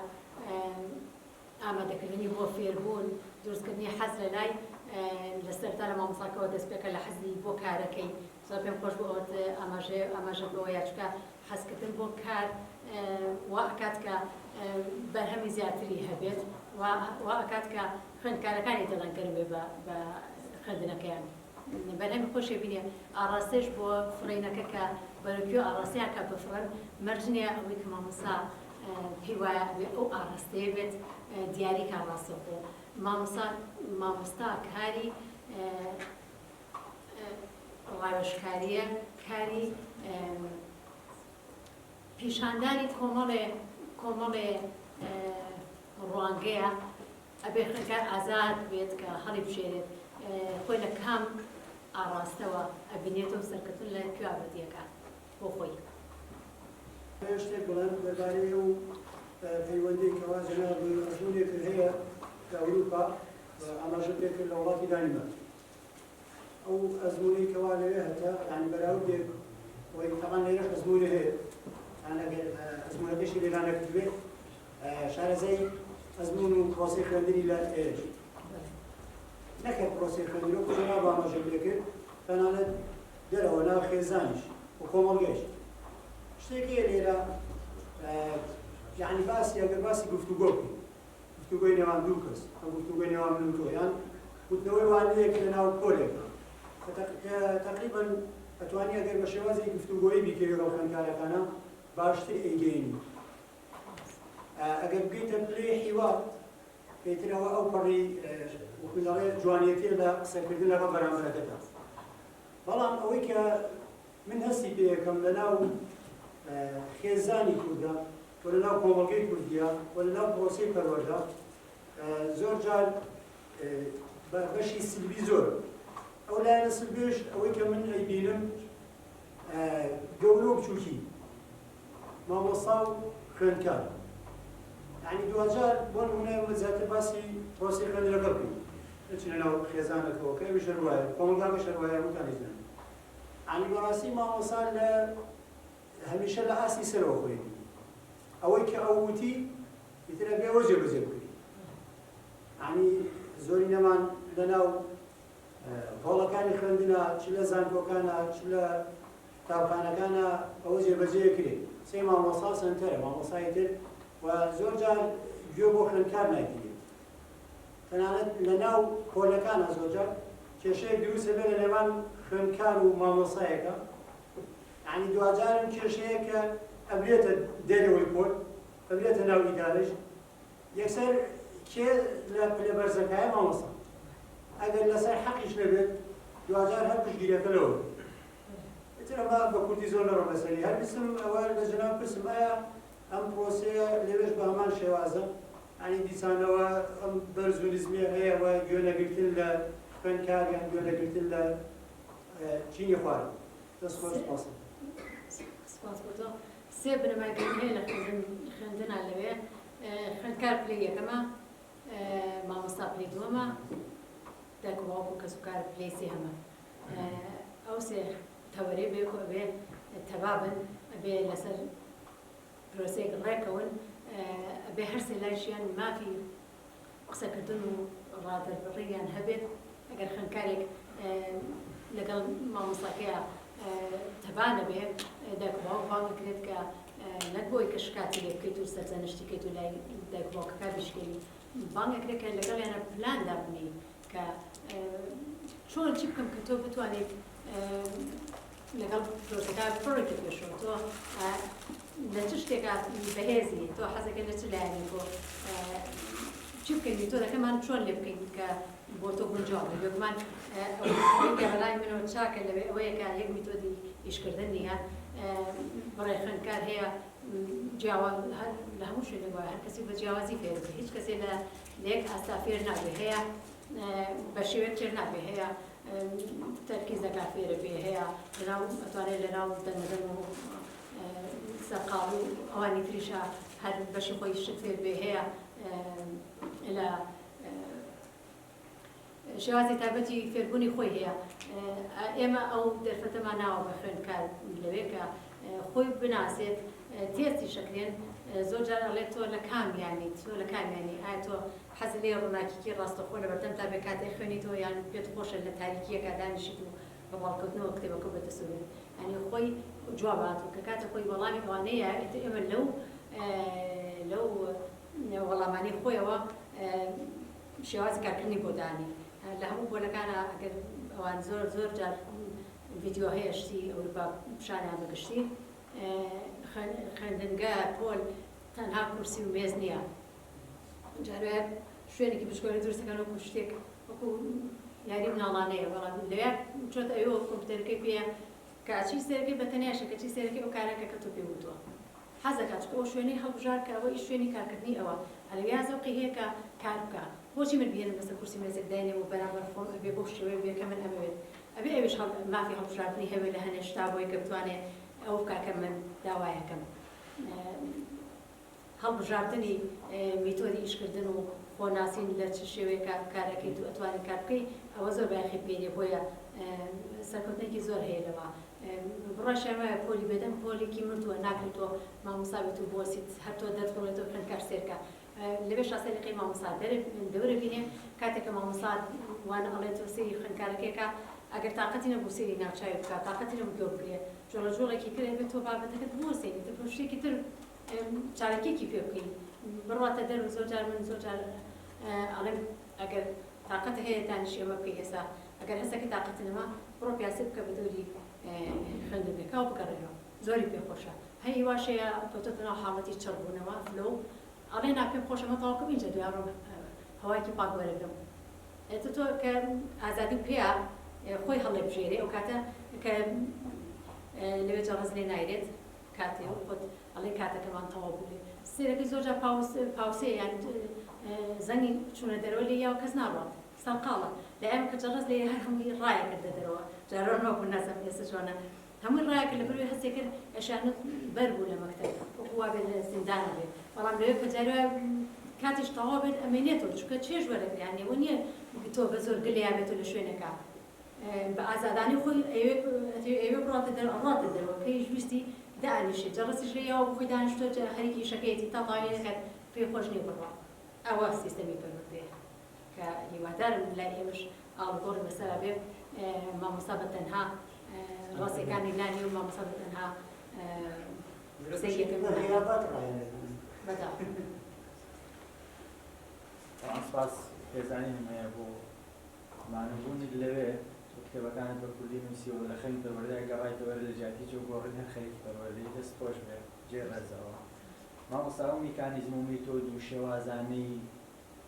ئامادەکردنی بۆ فێربوون دروستکردنی حەز لە لای لە سەرتا لە مامۆستاکەوە دەست پێکە لە حەزی بۆ کارەکەی زۆر پێم خۆش بۆ ئەوەت ئاماژە بۆ یاچکە حەزکردن بۆ کار وا ئەکات کە بەرهەمی زیاتری هەبێت وا ئەکات کە خوێندکارەکانی دڵەنگەر بێ بە خوێندنەکەیان بەرهەمی خۆشی بینێ ئاڕاستەش بۆ فڕینەکە کە بەرەکوێ ئاڕاستیان کە بفڕن مەرجنیە ئەوەی کە مامۆستا پێی وایە ئەو ئاڕاستەیە بێت دیاری کە ڕاستە بۆ مامۆستا کاری ڕاوێژکاریە کاری پیشاندانی کۆمەڵێ ڕوانگەیە ئەبێ خوێندکار ئازاد بێت کە هەڵی بژێرێت خۆی لە کام ئاڕاستەوە ئەبینێتەوە سەرکەوتن لە کوێابەتیەکە بۆ خۆی شتێک بڵێن دەربارەی و پەیوەندی کەوا جەناب ئەزمونێکتر هەیە لە ئەوروپا ئاماژە پێکرد لە وڵاتی دانیمارک ئەو ئەزمونەی کەوا لەوێ هەتا یعنی بەراوردێک وەی تەقان لێرە ئەزمونە هەیە ئەگەر ئەزمونەکەشی لێرا نەکردوێت شارەزای ئەزمون و پرۆسی خوێندنی لە ئێرش نەکرد پرۆسی خوێندنی و جەناب ئاماژە پێکرد تەنانەت دەرەوە ناو خێزانیش و کۆمەڵگەیش شتێکی لێرە یعنی باسی ئەگەر باسی گفتوگۆ بکەین گفتوگۆی نێوان دوو کەس ئەم گفتوگۆی نێوان من و تۆ یان گوتنەوەی وانەیەک لە ناو کۆلێکە کە تەقریبەن ئەتوانی ئەگەر بە شێوازی گفتوگۆیی بیکەوێت لەگەڵ خوێندکارەکانە باشتر ئەیگەینی ئەگەر بگەیتە پلەی حیوار پێیترەوە ئەو پەڕی وەکوڵەڵێ جوانیەتی لە قسەکردن لەگەڵ بەرامبەرەکەتە بەڵام ئەوەی کە من هەستی پێ یەکەم لە ناو خێزانی کوردە و لە ناو کۆمەڵگەی کوردیە و لە ناو پرۆسی پەروەردە زۆر جار بەشی سلبی زۆر ئەو لایەنە سلبیش ئەوەی کە من ئەیبینم گەورە و بچووکی مامۆستا و خوێندکار یعنی دوجار بۆ نمونە زیاتر باسی پرۆسی خوێندنەکە بکەین نەچینە ناو خێزانەکەەوە کە ئەویش هەروایە کۆمەڵگاکەش هەروایە هەمووتان دەزانن یعنی بەڕاستی مامۆستا لە هەمیشە لە ئاستی سەرەوە خوێندی ئەوەی کە ئەو وتی ئیتر ئەبێ ئەوە جێبەجێ بکەین یعنی زۆری نەمان لەناو هۆڵەکانی خوێندنە چ لە زانکۆکانە چ لە قوتابخانەکانە ئەوە جێبەجێ کرێت سێ مامۆستا سنتەرە مامۆستای تر و زۆر جار گوێ بۆ خوێندکار نایگیرێت تەنانەت لەناو کۆلەکانە زۆر جار کێشەیەک دروستە بێت لە نێوان خوێندکار و مامۆستایەکە یعنی دوجارم کێشەیە کە ئەبرێتە دەرەوەی کۆل ئەبرێتە ناو ئیدارەش یەکسەر کێ لە پلە بەرزەکایە مامۆستا ئەگەر لەسەر حەقیش نەبێت دوجار هەر پشتگیریەکە لەوە ئیتر ئەمە بە کوردی زۆر نەڕۆ لەسەری هەر بسم ئەوە لە جەناب پرسم ئایا ئەم پرۆسەیە لێوێش بە هەمان شێوازە یعنی دیسانەوە ئەم بەرز و نزمیە هەیە وە گوێنەگرتن لە خوێندکار یان گوێنەگرتن لە چینی خوارد دەست خۆش پاسە سپاس بۆ تۆ سێ بنەمایگەری هەیە لە خوێندنا لەوێ خوێندکار پلەی یەکەمە مامۆستا پلەی دووەمە دایک و باوک و کەس و کار پلەی سێهەمە ئەو سێ تەوەرەی بێ کۆ بێ تەبابن ئەبێ لەسەر پرۆسەیەک ڕێکەون ئەبێ هەر سێ لایشیان مافی قسەکردن و ڕادەربڕیان هەبێت ئەگەر خوێندکارێک لەگەڵ مامۆستاکەیە تەبانە بێ دایک و باوک باوی کرێت کە نەک بۆی کە شکاتی لێ بکەیت و سەرزەنشتی بکەیت و لای دایک و باوکەکە بشکێنی بانگێک کە لەگەڵیانە پلاندا بنی کە چۆن چی بکەم کە تۆ بتوانیت لەگەڵ پرۆسەکە بڕێتە پێشەوە تۆ لە چ شتێکا بەهێزی تۆ حەزەکە لە چ لایەنی بۆ چی بکەین تۆ دەکەمان چۆن لێ بکەین کە بۆ تۆ گونجاو بێت گومان ئەوەی بەلای منەوە چاکە لەوێ ئەوەیە کە یەک میتۆدی ئیشکردن نیە بەڕێ خوێندکار هەیە لە هەموو شوێنێک وایە هەر کەسی بە جیاوازی فێر بێ هیچ کەسێ لە یەک ئاستا فێر نابێ هەیە بە شێوەیەک فێر نابێ هەیە تەرکیزەکە فێرە بێ هەیە لەناو ئەتوانێت لەناو دەنەدەن و سەرقاڵ و ئەوانی تریشە هەر بەشی خۆی شت فێر بێ هەیە لە شێوازی تایبەتی فێربوونی خۆی هەیە ئێمە ئەو دەرفەتەمان ناوە بە خوێندکار لەوێ کە خۆی بناسێت تێستی شەکرێن زۆر جار ئەڵێت تۆ لە کامیانی تۆ لە کامیانی ئایا تۆ حەز لێ ڕووناکیکی ڕاستەخۆ لە بەردەم تا بێ کاتێک خوێنیتەوە یان پێت خۆشە لە تاریکیەکە دانیشیت و بە باڵکەوتنەوە کتێبەکە بەدەسەوێت ینی خۆی جوابات و کە کاتە خۆی وەڵامی ئەوانەیە ئێمە لەو وەڵامانی خۆیەوە شێوازی کارکردنی بۆ دانی لە هەموو بۆلەکانە ئەگەر ئەوان زۆر جار ڤیدیۆ هەیە شتی ئەوروپا پیشانیان بەگشتی خوێندنگە پۆل تەنها کورسی و مێز نییە جارێ شوێنێکی بچکۆری دروستەکەن وەکو شتێک وەکو یاری مناڵانەیە بەڵام لەوێ چۆتە ئەوە کۆمپیوتەرەکەی پێە کە چی سەرەکەی بەتەنیاشە کە چی سەرەکەی ئەو کارەکە کە تۆ پێ وتووە حەزەکات چکە ئەو شوێنەی هەڵبژار کە ئەوە شوێنی کارکردنی ئەوە ئەلەویا زەوقی هەیە کە کار بکە بۆچی من بێنم بەسەر کورسی مێزێک داینێ و بەرامبەر خۆم ئەبێ بۆ شێوەیە بێ کە من ئەمەوێت ئەبێ ئەویش مافی هەڵبژاردننی هەوێت لە هەنێ شتا بۆی کە بتوانێت ئەو بکاکە من داوایەکەم هەڵبژاردننی میتۆدی ئیشکردن و خۆناسین لە چ شێوەیە کارەکەیت و ئەتوانێت کار بکەیت ئەوە زۆر بەیاخی پێێ بۆیە سەرکەوتنێکی زۆر هەیە لەوە بڕاشەوەیە پۆلی بێدەم پۆلێکی مردووە ناکرێتەوە مامۆسابێت و بۆسیت هەر تۆ دەربڕێتەوە خوێندکار سێرکە لەوێ شاسەرەکەی مامۆسا دەورە بینێ کاتێککە مامۆسا وانە ئەڵێت سێری خوێندکارەکەیەکە ئەگەر تااقەتی نەبوو سێری ناوچاوی بکات تااقەتی نەبوو گەور بکرێت جۆڵە جۆڵێکی کرێت بێت تۆ بابەتەکەت بۆسێنی تر شتێکی تر چارەکێکی پێ بکەین بڕاتە دەر و زۆر جار من زۆر جار ئەڵێم ئەگەر تااقەت هەیە دانیشی ئەمە بکەی ئێستا ئەگەر هەستەکە تااقەت نەما بڕۆ پیاسی بکە بە دەوری خوێندنگەکە و بگەڕێەوە زۆری پێ خۆشە هەی واشەیە کەوتۆتە ناو حاڵەتی چڕبوونەوە فلۆ ئەڵێ ناپێم خۆشەمە تاواکەم اینجا دوێڕۆ هەوایکی پاک وەرەگرم تۆ کە ئازادی پێە خۆی هەڵێ بژێرێ ئەو کاتە کە لەوێ جەڕەز لێ نایرێت کاتێ خۆت ئەڵێ کاتەکەمان تەواو بووێ سێرەکەی زۆر جار پاوسێ یان زەنگی چوونە دەرەوە لێ یاوە کەس ناڕات سەڵقاڵە لە ئەم کە جەڕەز لێ هەر هەمووی ڕایە کردە دەرەوە جارۆنەوە بوو نەزەم ئێستا چۆنە هەمووی ڕایەکرد لە بەروێ هەستێ کرد ئەشانت بەر بوو لە مەکتەب وەکو وا بێت لە زیندانە بێت بەڵام لەوێ کە جارێ کاتیش تەواو بێت ئەمێنێتەوە چونکە چێژ وەرەگریان ئەوە نییە تۆ بە زۆر گلیا بێتەوە لە شوێنەکە بە ئازادانی خۆی ئەوێ بڕاتە دەرەوە کەیش ویستی دانیشێت جەڕەسیش لێیەوە خۆی دانیشتۆ هەرێکی شەکەیەتی تا تاوێ دەکات پێ خۆش نیە بڕوا ئەوە سیستەمی پەروەردێ کە هیوادارم لای ئێمەش ئاڵگۆڕ بەسەرا بێ مامۆستا بەتەنها ڕاستیەکانی نانی و مامۆستا بەتەنها سەیەکەم بەدا سپاس پێزانین هەیە بۆ مانەبوونی لەوێ کتێبەکانت بە کوردی نووسیەوە لە خەمی پەروەردەیە گەڕایتەوە لە جیاتی و گۆڕین هەر خەریکی پەروەردەی دەست خۆش بێ جێڕێزەوە مامۆستا و میکانیزم و میتۆد و شێوازانەی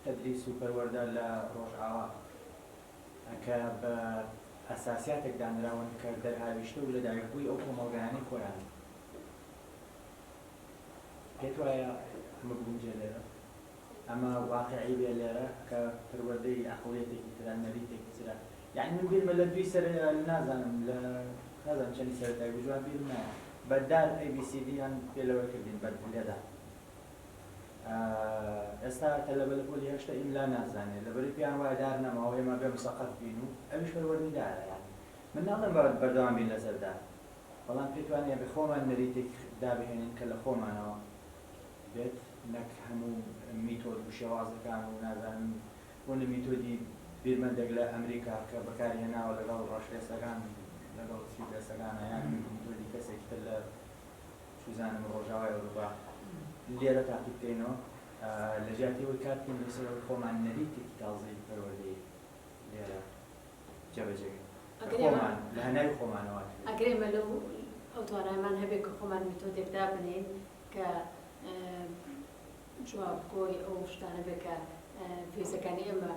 تەدریس و پەروەردە لە ڕۆژئاوا کە بە ئەساسیاتێک دانراون کە دەرهاویشتە و لە داگیربووی ئەو کۆمەڵگەیانەی خۆیان پێت وایە ئەمە بوونجێ لێرە ئەمە واقعی بێ لێرە کە پەروەردەی عەقڵیەتێکی ترا نەریتێکی ترە یعنی من بیرمە لە دوی سەر نازانم لە نازانم چەندی سەرەتای بژوان بیرم نایە بەدار ABCD یان پێ لەوە کردین بەلێدا ئێستا تەلەبە لە پۆلی هێشتا ئیملا نازانێت لەبەری پیان وایە دار نەماوە ئێمە بێ مسەقەت بین و ئەویش پەروەردەیدارە یانی من ناڵێم بەردەوام بین لەسەردا بەڵام پێتوانێ بە خۆمان نەریتێک دابهێنین کە لە خۆمانەوە بێت نەک هەموو میتۆد و شێوازەکان و نازانم بۆنە میتۆدی بیرمەندێک لە ئەمریکا کە بەکاری هێناوە لەگەڵ ڕەشپێستەکان لەگەڵ سیپێسەکانە یان میتۆدی کەسێک تر لە سوزانم ڕۆژاوای ئەوروپا لێرە تاقی بکەینەوە لە جیاتیەوەی کاتکەین لەسەر خۆمان نەریتێکی تازەی پەروەردەی لێرە جێبەجێگەین خۆمان لە هەنای خۆمانەوە ئەگرێمە لەو ئەو توانایمان هەبێت کە خۆمان میتۆدێک دابنێن کە جوابگۆی ئەو شتانە بێت کە پێویستەکانی ئێمە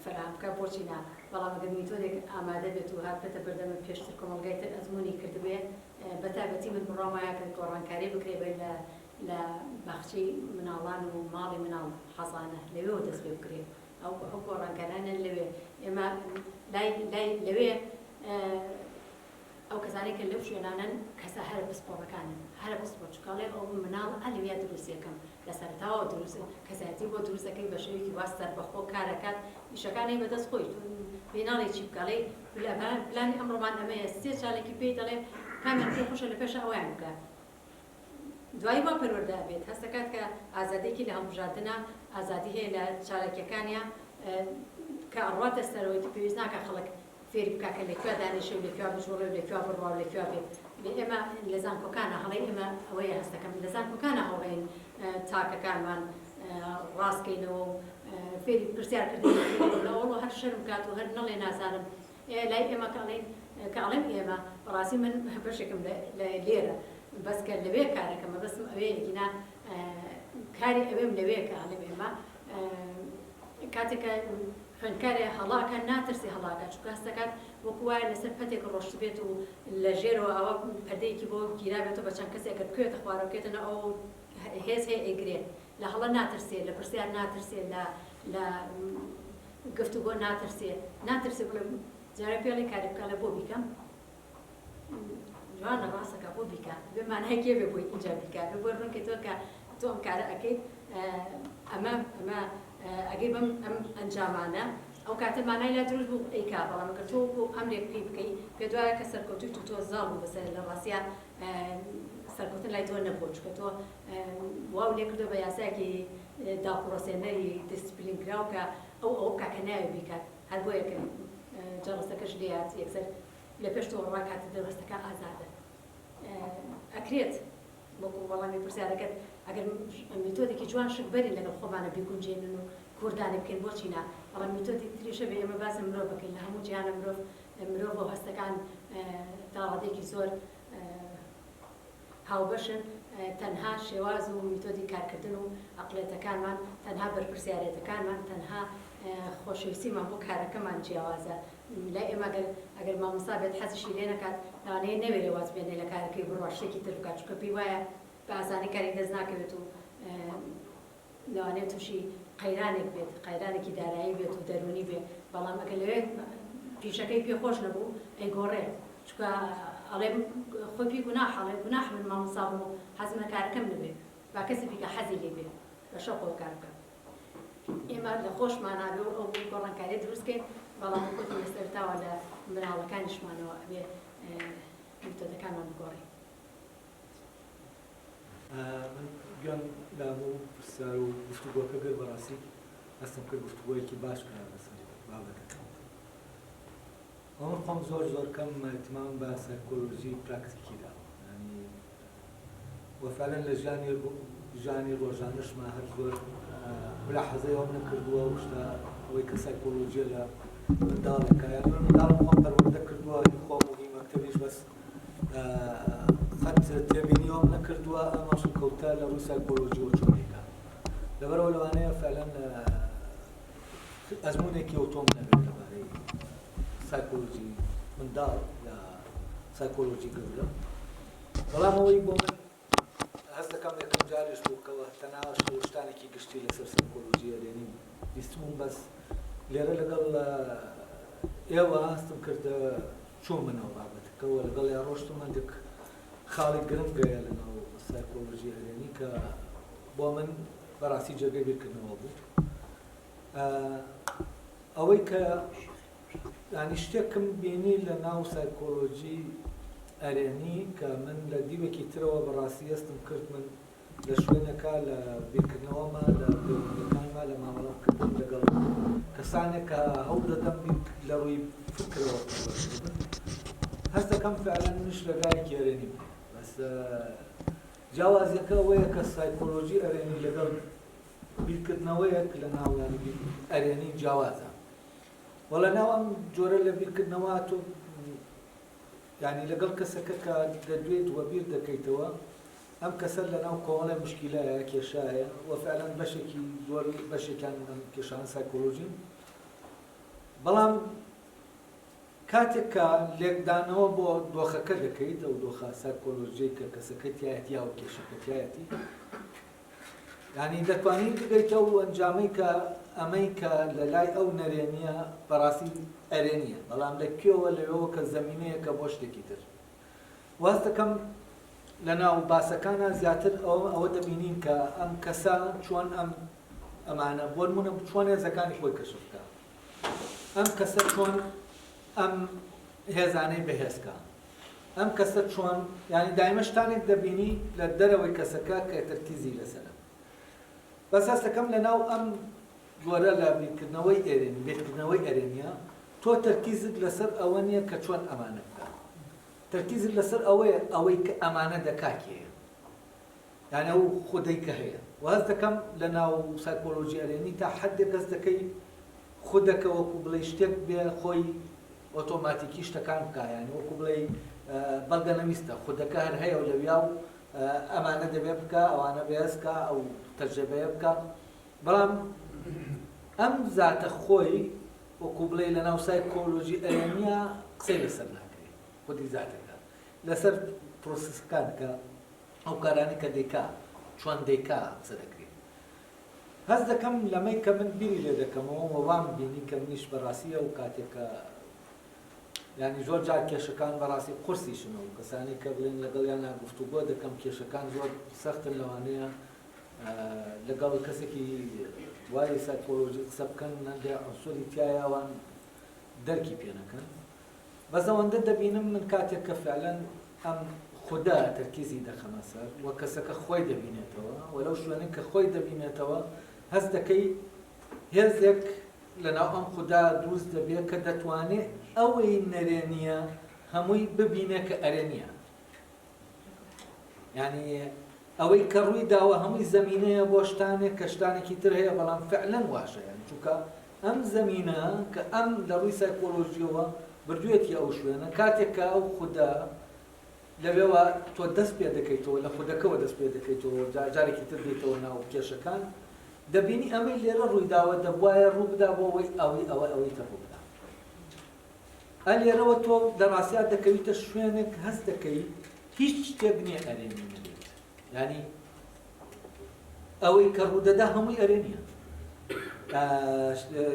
فراهەمکە بۆچی نا بەڵام ئەگەر میتۆدێک ئامادە بێت و هات بێتە بەردەمە پێشتر کۆمەڵگای تر ئەزموونی کردبێ بەتایبەتی من بڕام وایە کە گۆڕانکاری بکرێ بێت لە باخچەی مناڵان و ماڵی مناڵ حەزانە لەوێەوە دەست پێ بکرێ ئەو گۆڕانکارانە لەوێ ئێمە لای لەوێ ئەو کەسانێک کە لەو شوێنانن کەسە هەرە پسپۆڕەکانن هەرە پسپۆ چکاڵێ ئەو مناڵ ئەلویا دروستیەکەم لە سەرتاوە دروست کەسایەتی بۆ دروستەکەی بە شێوەیەکی واستەر بەخۆ کارەکات ئیشەکانی بەدەست خۆی بێناڵێکی بکڵێ پلانی ئەمڕۆمان ئەمەیە سێ چالێکی پێی دەڵێ کامیان پێ خۆشە لە پێشە ئەویان بکە دوایی وا پەروەردە بێت هەستەکات کە ئازادێکی لە هەڵبژاردنە ئازادی هەیە لە چالێکیەکانیە کە ئەڕواتە سەرەوەی پێویست ناکە خەڵک فێری بکە کە لەکوێ دانیشە و لەکوێ بژۆڕێ و لەکوێ بڕوا و لەکوێ بێت ئێمە لە زانکۆکانە هەڵێ ئێمە ئەوەیە هەستەکەم لە زانکۆکانە هەڵێن تاکەکانمان ڕاستکەینەوە و فێری پرسیارکردن لەوەڵۆ هەر شەرم کات و هەر نەڵێ نازانم لای ئێمە کە ئەڵێم ئێمە بەڕاستی من بەشێکم لێرە بەس کە لەوێ کارەکەمە بەسم ئەوەیەکینا کاری ئەوێم لەوێ کە ئەڵێم ئێمە کاتێکە خوێندکارێ هەڵاکە ناترسی هەڵاکە چونکە هەستەکات وەکو وایە لەسەر پەتێک ڕۆشت بێت و لە ژێرەوە ئەوە پەردەیەکی بۆ گیرا بێتەوە بە چەند کەسێکە بکوێتە خوارە بکێتەوە ئەو هێز هەیە ئەیگرێت لە هەڵە ناترسێت لە پرسیار ناترسێت لە گفتوگۆ ناترسێت بڵێ جارە پێڵی کاری بکە لە بۆ بیکەم جوانە ڕاستەکە بۆ بیکە بێمانای کێ بێ بۆی ئینجا بیکە بۆ ڕوونکەوە کە تۆ ئەم کارە ئەەکەیت ئەمە ئەگەی بەم ئەم ئەنجامانە ئەو کاتە مانای لا دروست بوو ئەیکا بەڵام کە تۆ بۆ ئەمرێک پێی بکەی پێ دوایە کە سەرکەوتوی تۆ زاڵ بوو بەسەر لە ڕاستیە سەرکەوتن لای تۆ نەبووە چونکە تۆ واو لێ کردو بە یاساکی داپڕۆسێنەری دیسپلین کراو کە ئەو کاکە ناوێ بیکات هەر بۆ یەکە جەڕستەکەش لێات یەکسەر لە پێش تۆ ڕاکاتە دەڕستەکە ئازادە ئەکرێت وەکو وەڵامی پرسیارەکەت ئەگەر میتۆدێکی جوان شکبەری لەگەڵ خۆمانە بیگونجێنن و کوردانی بکەین بۆچی نا بەڵام میتۆدی تریشە بێ ئێمە باز مرۆڤ بکەین لە هەموو جیهانە مرۆڤ و هەستەکان تا ڕادێکی زۆر هاوبەشن تەنها شێواز و میتۆدی کارکردن و عەقڵێتەکانمان تەنها بەرپرسیارەتەکانمان تەنها خۆشەویستیمان بۆ کارەکەمان جیاوازە لای ئێمە ئەگەر مامۆستا بێت حەزیشی لێ نەکات لەوانەیە نەوێرێ واز بێنێ لە کارەکەی بڕوا شتێکی تر بکات چونکە پێی وایە بە ئازانی کاری دەست ناکەوێت و لەوانەیە تووشی قەیرانێک بێت قەیرانێکی دارایی بێت و دەرونی بێت بەڵام ئەگەر لەوێ پیشەکەی پێخۆش نەبوو ئەیگۆڕێ چونکە ئەڵێ خۆی پێی گوناح من مامۆستا بووم و حەزم لە کارەکەم نەبێت با کەسی بیکە حەزی لێ بێت بە شەوقەوە کار بکات ئێمە لە خۆشمانابێ و ئەو گۆڕانکاریە دروستکەین بەڵام وەکوتی لەسەرتاوە لە مناڵەکانیشمانەوە ئەبێ میتۆدەکانمان بگۆڕین من گوێم لامە و پرسیار و گفتوگۆکە گەر بەڕاستی هەستم کرد گفتوگۆیەکی باش کرا لەسەر بابەتەکە ئەوە خۆم زۆر کەم ئێتمام بە سایکۆلۆژی پراکتیکیدا ینی وەفعەلەن لە ژیانی ڕۆژانەشمان هەر زۆر ملاحەزەی ئەوم نەکردووە و شتا ئەوەی کە سایکۆلۆژیە لە منداڵێکە یان من منداڵم خۆم پەروەردە کردووە خۆم وهی مەکتەبیش بەس خەت تێبینیەوەم نەکردووە ئەمەشم کەوتە لە ڕووی سایکۆلۆژی و چۆنێکە لەبەرەوە لەوانەیە فعلەن ئەزموونێکی ئۆتۆم نەبێت لەبارەی سایکۆلۆژی منداڵ یا سایکۆلۆژی گەورە بەڵام ئەوەی بۆ من هەست دەکەم یەکەم جاریش بووکەوە تەنها شتانێکی گشتی لەسەر سایکۆلۆژیە لێنی بیستمون بەس لێرە لەگەڵ ئێوە هەستم کردە چوومەوە بابەتەکەوە لەگەڵ یا ڕۆشتم هەندێک خاڵی گرنگەیە لەناو سایکۆلۆژی هەرێنی کە بۆ من بەڕاستی جێگەی بیرکردنەوە بوو ئەوەی کە ینی شتێکم بینی لە ناو سایکۆلۆژی ئەرێنی کە من لە دیوێکی ترەوە بەڕاستی هەستم کرد من لە شوێنەکە لە بیرکردنەوەمە لە پێوەندەکانمە لە مامەڵەکردن لەگەڵ کەسانێک کە هەوڵ دەدەم لە ڕووی فکرەوە هەست دەکەم فعلەن منش لەگایەکی ئەرێنی بوو بەس جیاوازیەکە ئەوەیە کە سایکۆلۆژی ئەرێنی لەگەڵ بیرکردنەوەیەک لە ناو ئەرێنی جیاوازە وەڵە ناو ئەم جۆرە لە بیرکردنەوە تۆ یعنی لەگەڵ کەسەکە کە دەدوێت وە بیر دەکەیتەوە ئەم کەسە لە ناو کۆڵە مشکیلایە کێشایە وە فعلەن بەشێکی زۆر بەشێکیان ئەم کێشانە سایکۆلۆژین بەڵام کاتێک کە لێکدانەوە بۆ دۆخەکە دەکەیت ئەو دۆخە سایکۆلۆژیی کە کەسەکە تایەتی یا و کێشەکە تایەتی یعنی دەتوانیت بگەیتەوە و ئەنجامەی کە ئەمەی کە لە لای ئەو نەرێنیە بەڕاستی ئەرێنیە بەڵام لەکوێوە لەوێەوە کە زەمینەیەکە بۆ شتێکی تر واز دەکەم لە ناو باسەکانە زیاتر ئەوە دەبینین کە ئەم کەسە چۆن ئەمانە بۆ نمونە چۆن هێزەکانی خۆی کەشف بکە ئەم کەسە چۆن ئەم هێزانەی بەهێزکە ئەم کەسە چۆن ینی دایمە شتانێک دەبینی لە دەرەوەی کەسەکە کە تەرکیزی لەسەرە بەس هەست دەکەم لە ناو ئەم جۆرە لە بیرکردنەوەی ئەرێنیە تۆ تەرکیزت لەسەر ئەوە نییە کە چۆن ئەمانە بکە تەرکیزت لەسەر ئەوەی کە ئەمانە دەکاکێ یعنی ئەو خودەی کە هەیە و هەست دەکەم لە ناو سایکۆلۆژی ئەرێنی تا حدێک هەست دەکەی خودەکە وەکو بڵێ شتێک بێ خۆی ئۆتۆماتیکی شتەکان بکە یعنی وەکو بڵێ بەڵگە نەویستە خودەکە هەر هەیە و لەویا و ئەمانە دەبێ بکە ئەوانە بێزکە ئەو تەجربەیە بکە بەڵام ئەم زاتە خۆی وەکو بڵێ لە ناو سایکۆلۆژی ئەرێنیە قسەی لەسەر ناکرێت خودی زاتەکە لەسەر پرۆسسەکان کە ئەو کارانی کە دەیکا چۆن دەیکا قسە دەکرێت هەست دەکەم لەمەی کە من بیری لێ دەکەمەوە وەوام بینی کە منیش بەڕاستیە و کاتێکە ینی زۆر جار کێشەکان بەڕاستی قورسیشنەوە کەسانی کە بڵێن لەگەڵیان گفتوگۆ دەکەم کێشەکان زۆر سەختن لەوانەیە لەگەڵ کەسێکی وای سایکۆلۆژی قسە بکەن نەندێ عەنسوری تایە ئەوان دەرکی پێ نەکەن بەس ئەوەندە دەبینم من کاتێک کە فعلەن ئەم خوددا تەرکیزی دەخەمە سەر وە کەسەکە خۆی دەبینێتەوە و لەو شوێنە کە خۆی دەبینێتەوە هەست دەکەی هێزێک لەناو ئەم خوددا دروست دەبێت کە دەتوانێت ئەوەی نەرێنیە هەمووی ببینێ کە ئەرێنیە یعنی ئەوەی کە ڕووی داوە هەمووی زەمینەیە بۆ شتانێک کە شتانێکی تر هەیە بەڵام فعلەن واشە یان چونکە ئەم زەمینە کە ئەم لە ڕووی سایکۆلۆژیەوە بردوێتی ئەو شوێنە کاتێک کە ئەو خوددا لەوێوە تۆ دەست پێ دەکەیتەوە لە خودەکەەوە دەست پێ دەکەیتەوە جارێکی تر دێتەوە ناو کێشەکان دەبینی ئەمەی لێرە ڕوویداوە دەبواە ڕوو بدا بۆ ئەوەی ئەوەی تەڕوو بدا لێرەوە تۆ دەڕاستیا دەکەویتە شوێنێک هەست دەکەی هیچ شتێک نییە ئەرێنی نەبێت ینی ئەوەی کە ڕوودەدا هەمووی ئەرێنیە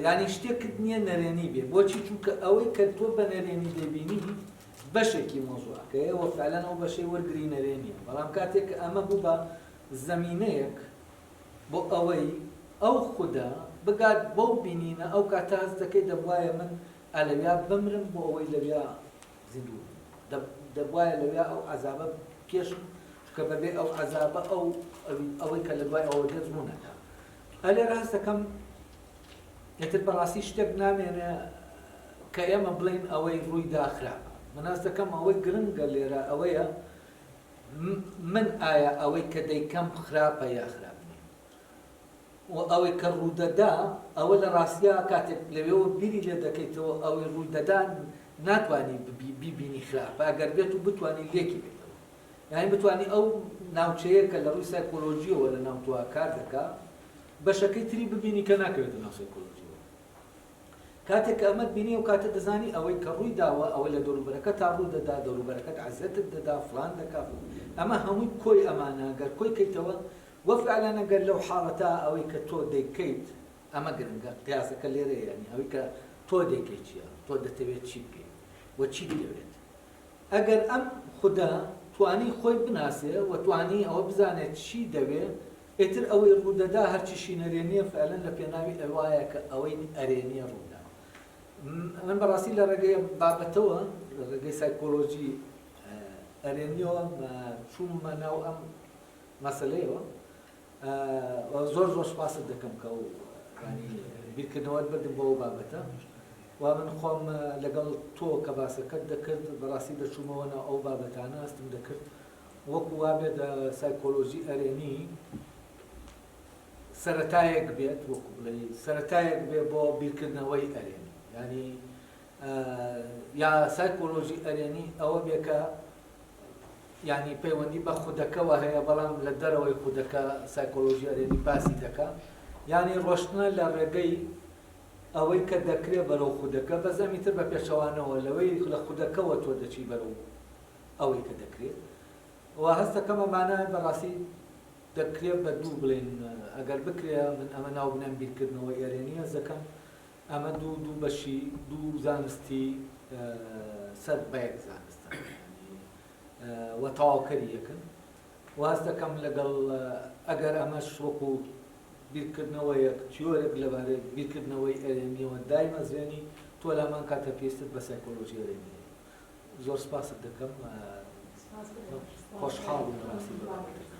ینی شتێکت نییە نەرێنی بێ بۆچی چونکە ئەوەی کە تۆ بە نەرێنی دەبینی بەشێکی مۆزوعەکەیە و فعلەن ئەو بەشەی وەرگری نەرێنیە بەڵام کاتێک کە ئەمە بوو بە زەمینەیەک بۆ ئەوەی ئەو خوددا بگات بۆ بینینە ئەو کاتە هەست دەکەی دەبواە من ئەلەویا بمرم بۆ ئەوەی لەویا زیندوو دەبواە لەویا ئەو عەزابە پێشم کە بەبێ ئەو عەزابە ئەوەی کە لە دوای ئەوە دێت ڕوونەدا ئەلێرە هەست دەکەم ئێتر بەڕاستی شتێک نامێنێ کە ئێمە بڵین ئەوەی ڕوویدا خراپە من هەست دەکەم ئەوەی گرنگە لێرە ئەوەیە من ئایا ئەوەی کە دەیکەم خراپە یا خراپ و ئەوەی کە ڕوودەدا ئەوە لە ڕاستیە کاتێک لەوێەوە بیری لێ دەکەیتەوە ئەوەی ڕوودەدا ناتوانانی ببینی خراپە ئەگەر بێت و بتوانانی لێکی بێتەوە یعنی بتوانانی ئەو ناوچەیە کە لە ڕووی سایکۆلۆژیەوە لە ناوتووە کار دەکا بەشەکەی تری ببینی کە ناکەوێتە ناو سایکۆلۆژیەوە کاتێک کە ئەمەد بینی و کاتە دەزانی ئەوەی کە ڕووی داوە ئەوەی لە دەوروبەرەکە تا ڕوو دەدا دەوروبەرەکەت عەزەتت دەدا فڵان دەکات ئەمە هەمووی کۆی ئەمانە گەر کۆی کەیتەوە وەفعلەن ئەگەر لەو حاڵەتە ئەوەی کە تۆ دەیکەیت ئەمە گرنگە قیاسەکە لێرەیە یعنی ئەوەی کە تۆ دەیکەیت چییە تۆ دەتەوێت چی بکەیت وە چی دەوێت ئەگەر ئەم خوددا توانی خۆی بناسێ و توانی ئەوە بزانێت چی دەوێت ئێتر ئەوەی ڕوودەدا هەرچیشی نەرێنیە فعلەن لە پێناوی ئەوایە کە ئەوەی ئەرێنیە ڕوودا. من بەڕاستی لە ڕێگەی بابەتەوە لە ڕێگەی سایکۆلۆژی ئەرێنیەوە چوومە ناو ئەم مەسەلەیەوە زۆر سوپاست دەکەم کە ینی بیرکردنەوەت بردم بۆ ئەو بابەتە و من خۆم لەگەڵ تۆ کە باسەکەت دەکرد بەڕاستی دەچوومەوە ناو ئەو بابەتانە ئەستم دەکرد وەکو وابێت سایکۆلۆژی ئەرێنی سەرەتایەک بێت وەکو بڵێ سەرەتایەک بێت بۆ بیرکردنەوەی ئەرێنی ینی یا سایکۆلۆژی ئەرێنی ئەوە بێکە ینی پەیوەندی بە خودەکەەوە هەیە بەڵام لە دەرەوەی خودەکە سایکۆلۆژی ئەرێنی باسی دەکە ینی ڕۆشتنە لە ڕێگەی ئەوەی کە دەکرێت بەرەو خودەکە بەزەمی تر بە پێشەوانەوە لەوەی لە خودەکەەوە تۆ دەچی بەرەو ئەوەی کە دەکرێت و هەستەکەمە مانای بەڕاستی دەکرێت بە دوو بڵێن ئەگەر بکرێ من ئەمە ناو بنەم بیرکردنەوە ئێرێنی هەزەکەم ئەمە دوو بەشی دوو زانستی سەر بەیەک زانستە و تەواوکەری یەکن واز دەکەم لەگەڵ ئەگەر ئەمەش وەکو بیرکردنەوەیەک تیۆرێک لەبارەی بیرکردنەوەی ئەرێنیەوە دایمەزرێنی تۆ لامان کاتە پێستت بە سایکۆلۆژی ئەرێنی زۆر سپاست دەکەم خۆشحاڵ بووم ڕاستی.